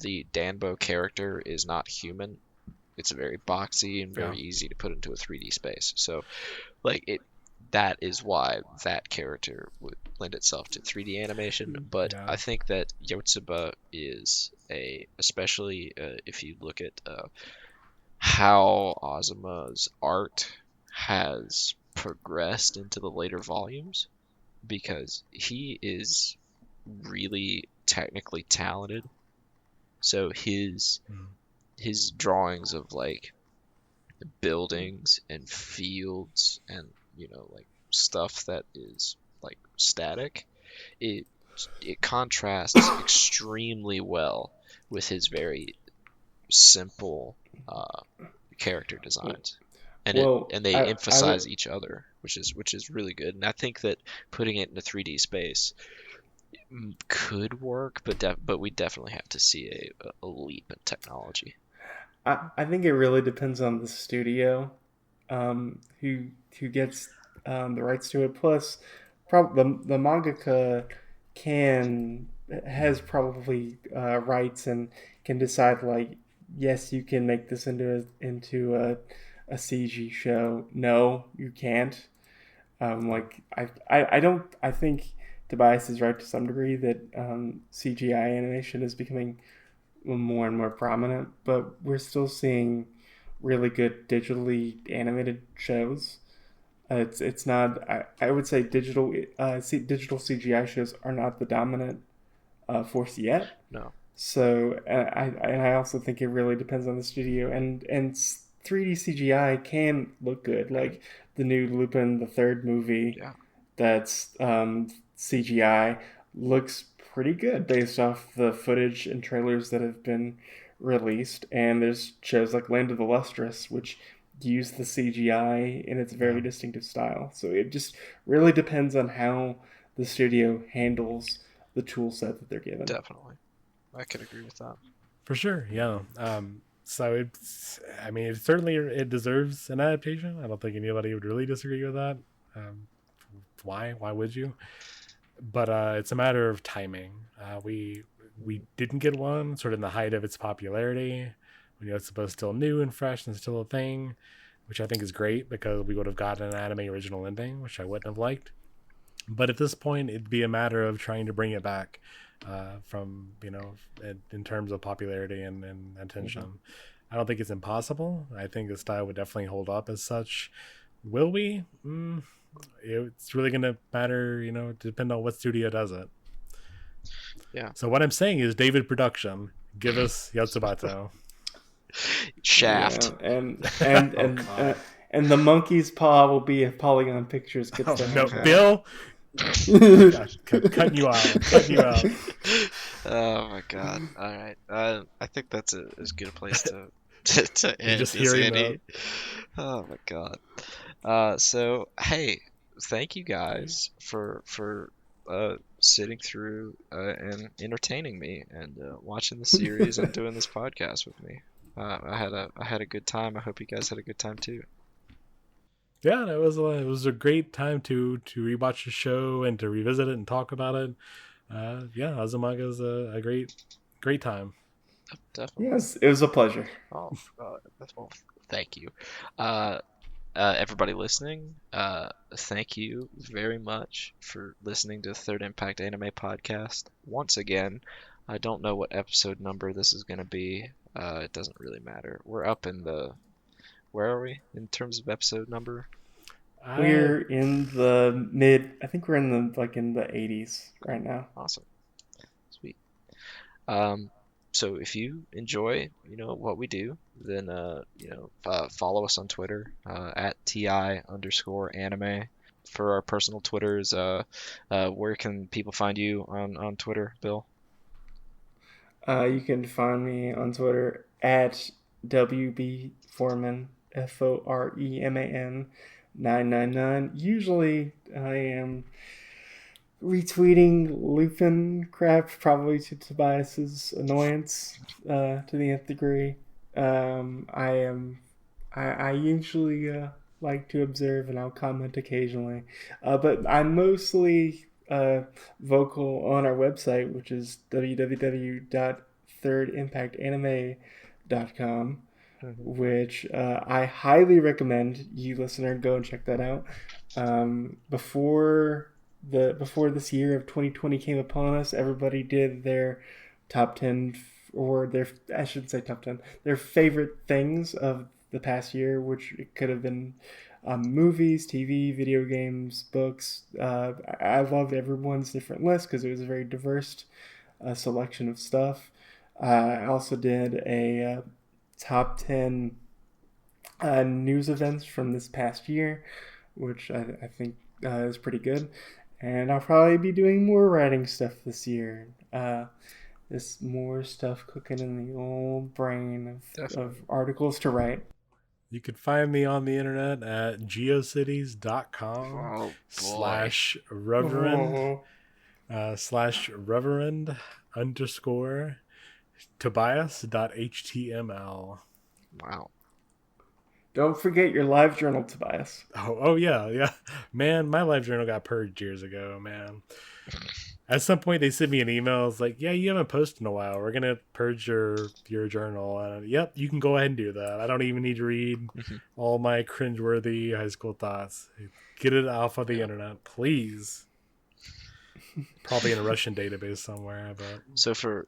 the Danbo character is not human. It's very boxy and very easy to put into a 3D space. So, that is why that character would lend itself to 3D animation. But I think that Yotsuba is especially if you look at how Azuma's art has progressed into the later volumes, because he is really technically talented. So his drawings of like buildings and fields and like stuff that is like static, it contrasts extremely well with his very simple character designs, and they emphasize each other, which is really good. And I think that putting it in a 3D space could work, but we definitely have to see a leap in technology. I think it really depends on the studio who gets the rights to it. Plus, the mangaka has probably rights and can decide, like, yes, you can make this into a CG show. No, you can't. I think Tobias is right to some degree that CGI animation is becoming more and more prominent, but we're still seeing really good digitally animated shows. It's not. I would say digital CGI shows are not the dominant force yet. No. So I also think it really depends on the studio, and 3D CGI can look good, like the new Lupin the Third movie. Yeah. That's CGI looks pretty good based off the footage and trailers that have been released. And there's shows like Land of the Lustrous, which use the CGI in its very distinctive style. So it just really depends on how the studio handles the tool set that they're given. Definitely. I could agree with that. For sure, yeah. So it certainly deserves an adaptation. I don't think anybody would really disagree with that. Why would you? But it's a matter of timing. We didn't get one sort of in the height of its popularity, when it's supposed still new and fresh and still a thing, which I think is great, because we would have gotten an anime original ending, which I wouldn't have liked. But at this point, it'd be a matter of trying to bring it back from in terms of popularity and attention. Mm-hmm. I don't think it's impossible. I think the style would definitely hold up as such. Will we? It's really going to matter, depend on what studio does it. Yeah. So what I'm saying is, David Production, give us Yotsubato. Shaft. Yeah, And the monkey's paw will be if Polygon Pictures gets Oh, their no, hands on it. Bill. Gosh, cutting you out. Cutting you out. Oh my god. All right. I think that's as good a place to end just this, hearing Andy. Oh my god. So hey, thank you guys for sitting through and entertaining me and watching the series and doing this podcast with me. I had a good time. I hope you guys had a good time too. Yeah, it was a great time to rewatch the show and to revisit it and talk about it. Yeah, Azumanga is a great time. Definitely. Yes, it was a pleasure. Oh, well, thank you. Everybody listening, thank you very much for listening to the Third Impact Anime Podcast. Once again, I don't know what episode number this is going to be. It doesn't really matter. We're up in the... Where are we in terms of episode number? We're in the mid. I think we're in the 80s right now. Awesome. Sweet. So if you enjoy, what we do, then, follow us on Twitter, at @TI_anime. For our personal Twitters, where can people find you on Twitter, Bill? You can find me on Twitter at WBForeman, FOREMAN 999. Usually I am retweeting Lupin crap, probably to Tobias's annoyance, to the nth degree. I usually like to observe, and I'll comment occasionally. But I'm mostly vocal on our website, which is www.thirdimpactanime.com, which I highly recommend you listener go and check that out. Before this year of 2020 came upon us, everybody did their top 10, or I shouldn't say top 10, their favorite things of the past year, which it could have been movies, TV, video games, books. I loved everyone's different list because it was a very diverse selection of stuff. I also did a top 10 news events from this past year, which I think is pretty good. And I'll probably be doing more writing stuff this year. There's more stuff cooking in the old brain of articles to write. You can find me on the internet at geocities.com /reverend /reverend_ Tobias.html. Wow. Don't forget your live journal, Tobias. Oh yeah. Man, my live journal got purged years ago, man. At some point, they sent me an email. It's like, yeah, you haven't posted in a while. We're going to purge your journal. And yep, you can go ahead and do that. I don't even need to read all my cringeworthy high school thoughts. Get it off of the internet, please. Probably in a Russian database somewhere, but so for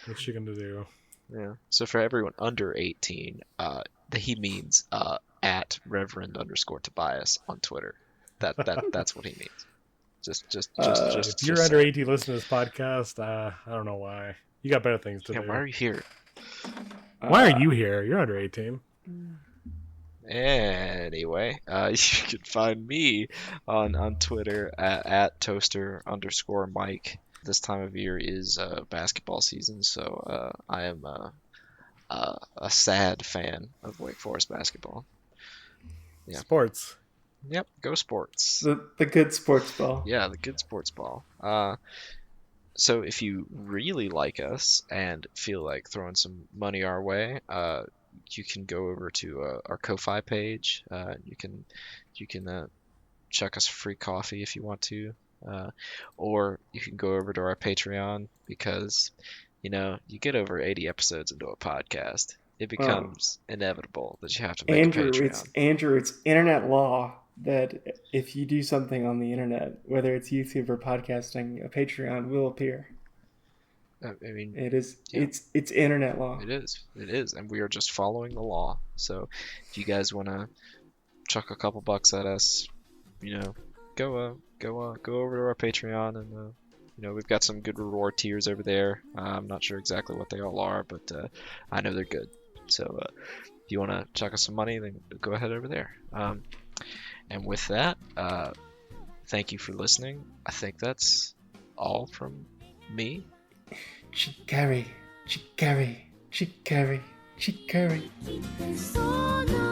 what you going to do? Yeah. So for everyone under 18, he means at Reverend_Tobias on Twitter. That's what he means. Just if you're under 18 listening to this podcast, I don't know why. You got better things to do. Why are you here? Why are you here? You're under 18. Anyway, you can find me on Twitter at toaster_Mike. This time of year is basketball season, so I am a sad fan of Wake Forest basketball. Yeah. Sports. Yep, go sports. The good sports ball. Yeah, the good sports ball. So if you really like us and feel like throwing some money our way, you can go over to our Ko-Fi page. You can chuck us a free coffee if you want to, or you can go over to our Patreon because you get over 80 episodes into a podcast, it becomes inevitable that you have to make a Patreon. It's internet law that if you do something on the internet, whether it's YouTube or podcasting, a Patreon will appear. I mean, it is. Yeah. It's internet law. It is, and we are just following the law. So, if you guys want to chuck a couple bucks at us, go over to our Patreon, and we've got some good reward tiers over there. I'm not sure exactly what they all are, but I know they're good. So, if you want to chuck us some money, then go ahead over there. And with that, thank you for listening. I think that's all from me. Chikari, chikari, chikari, chikari. そうな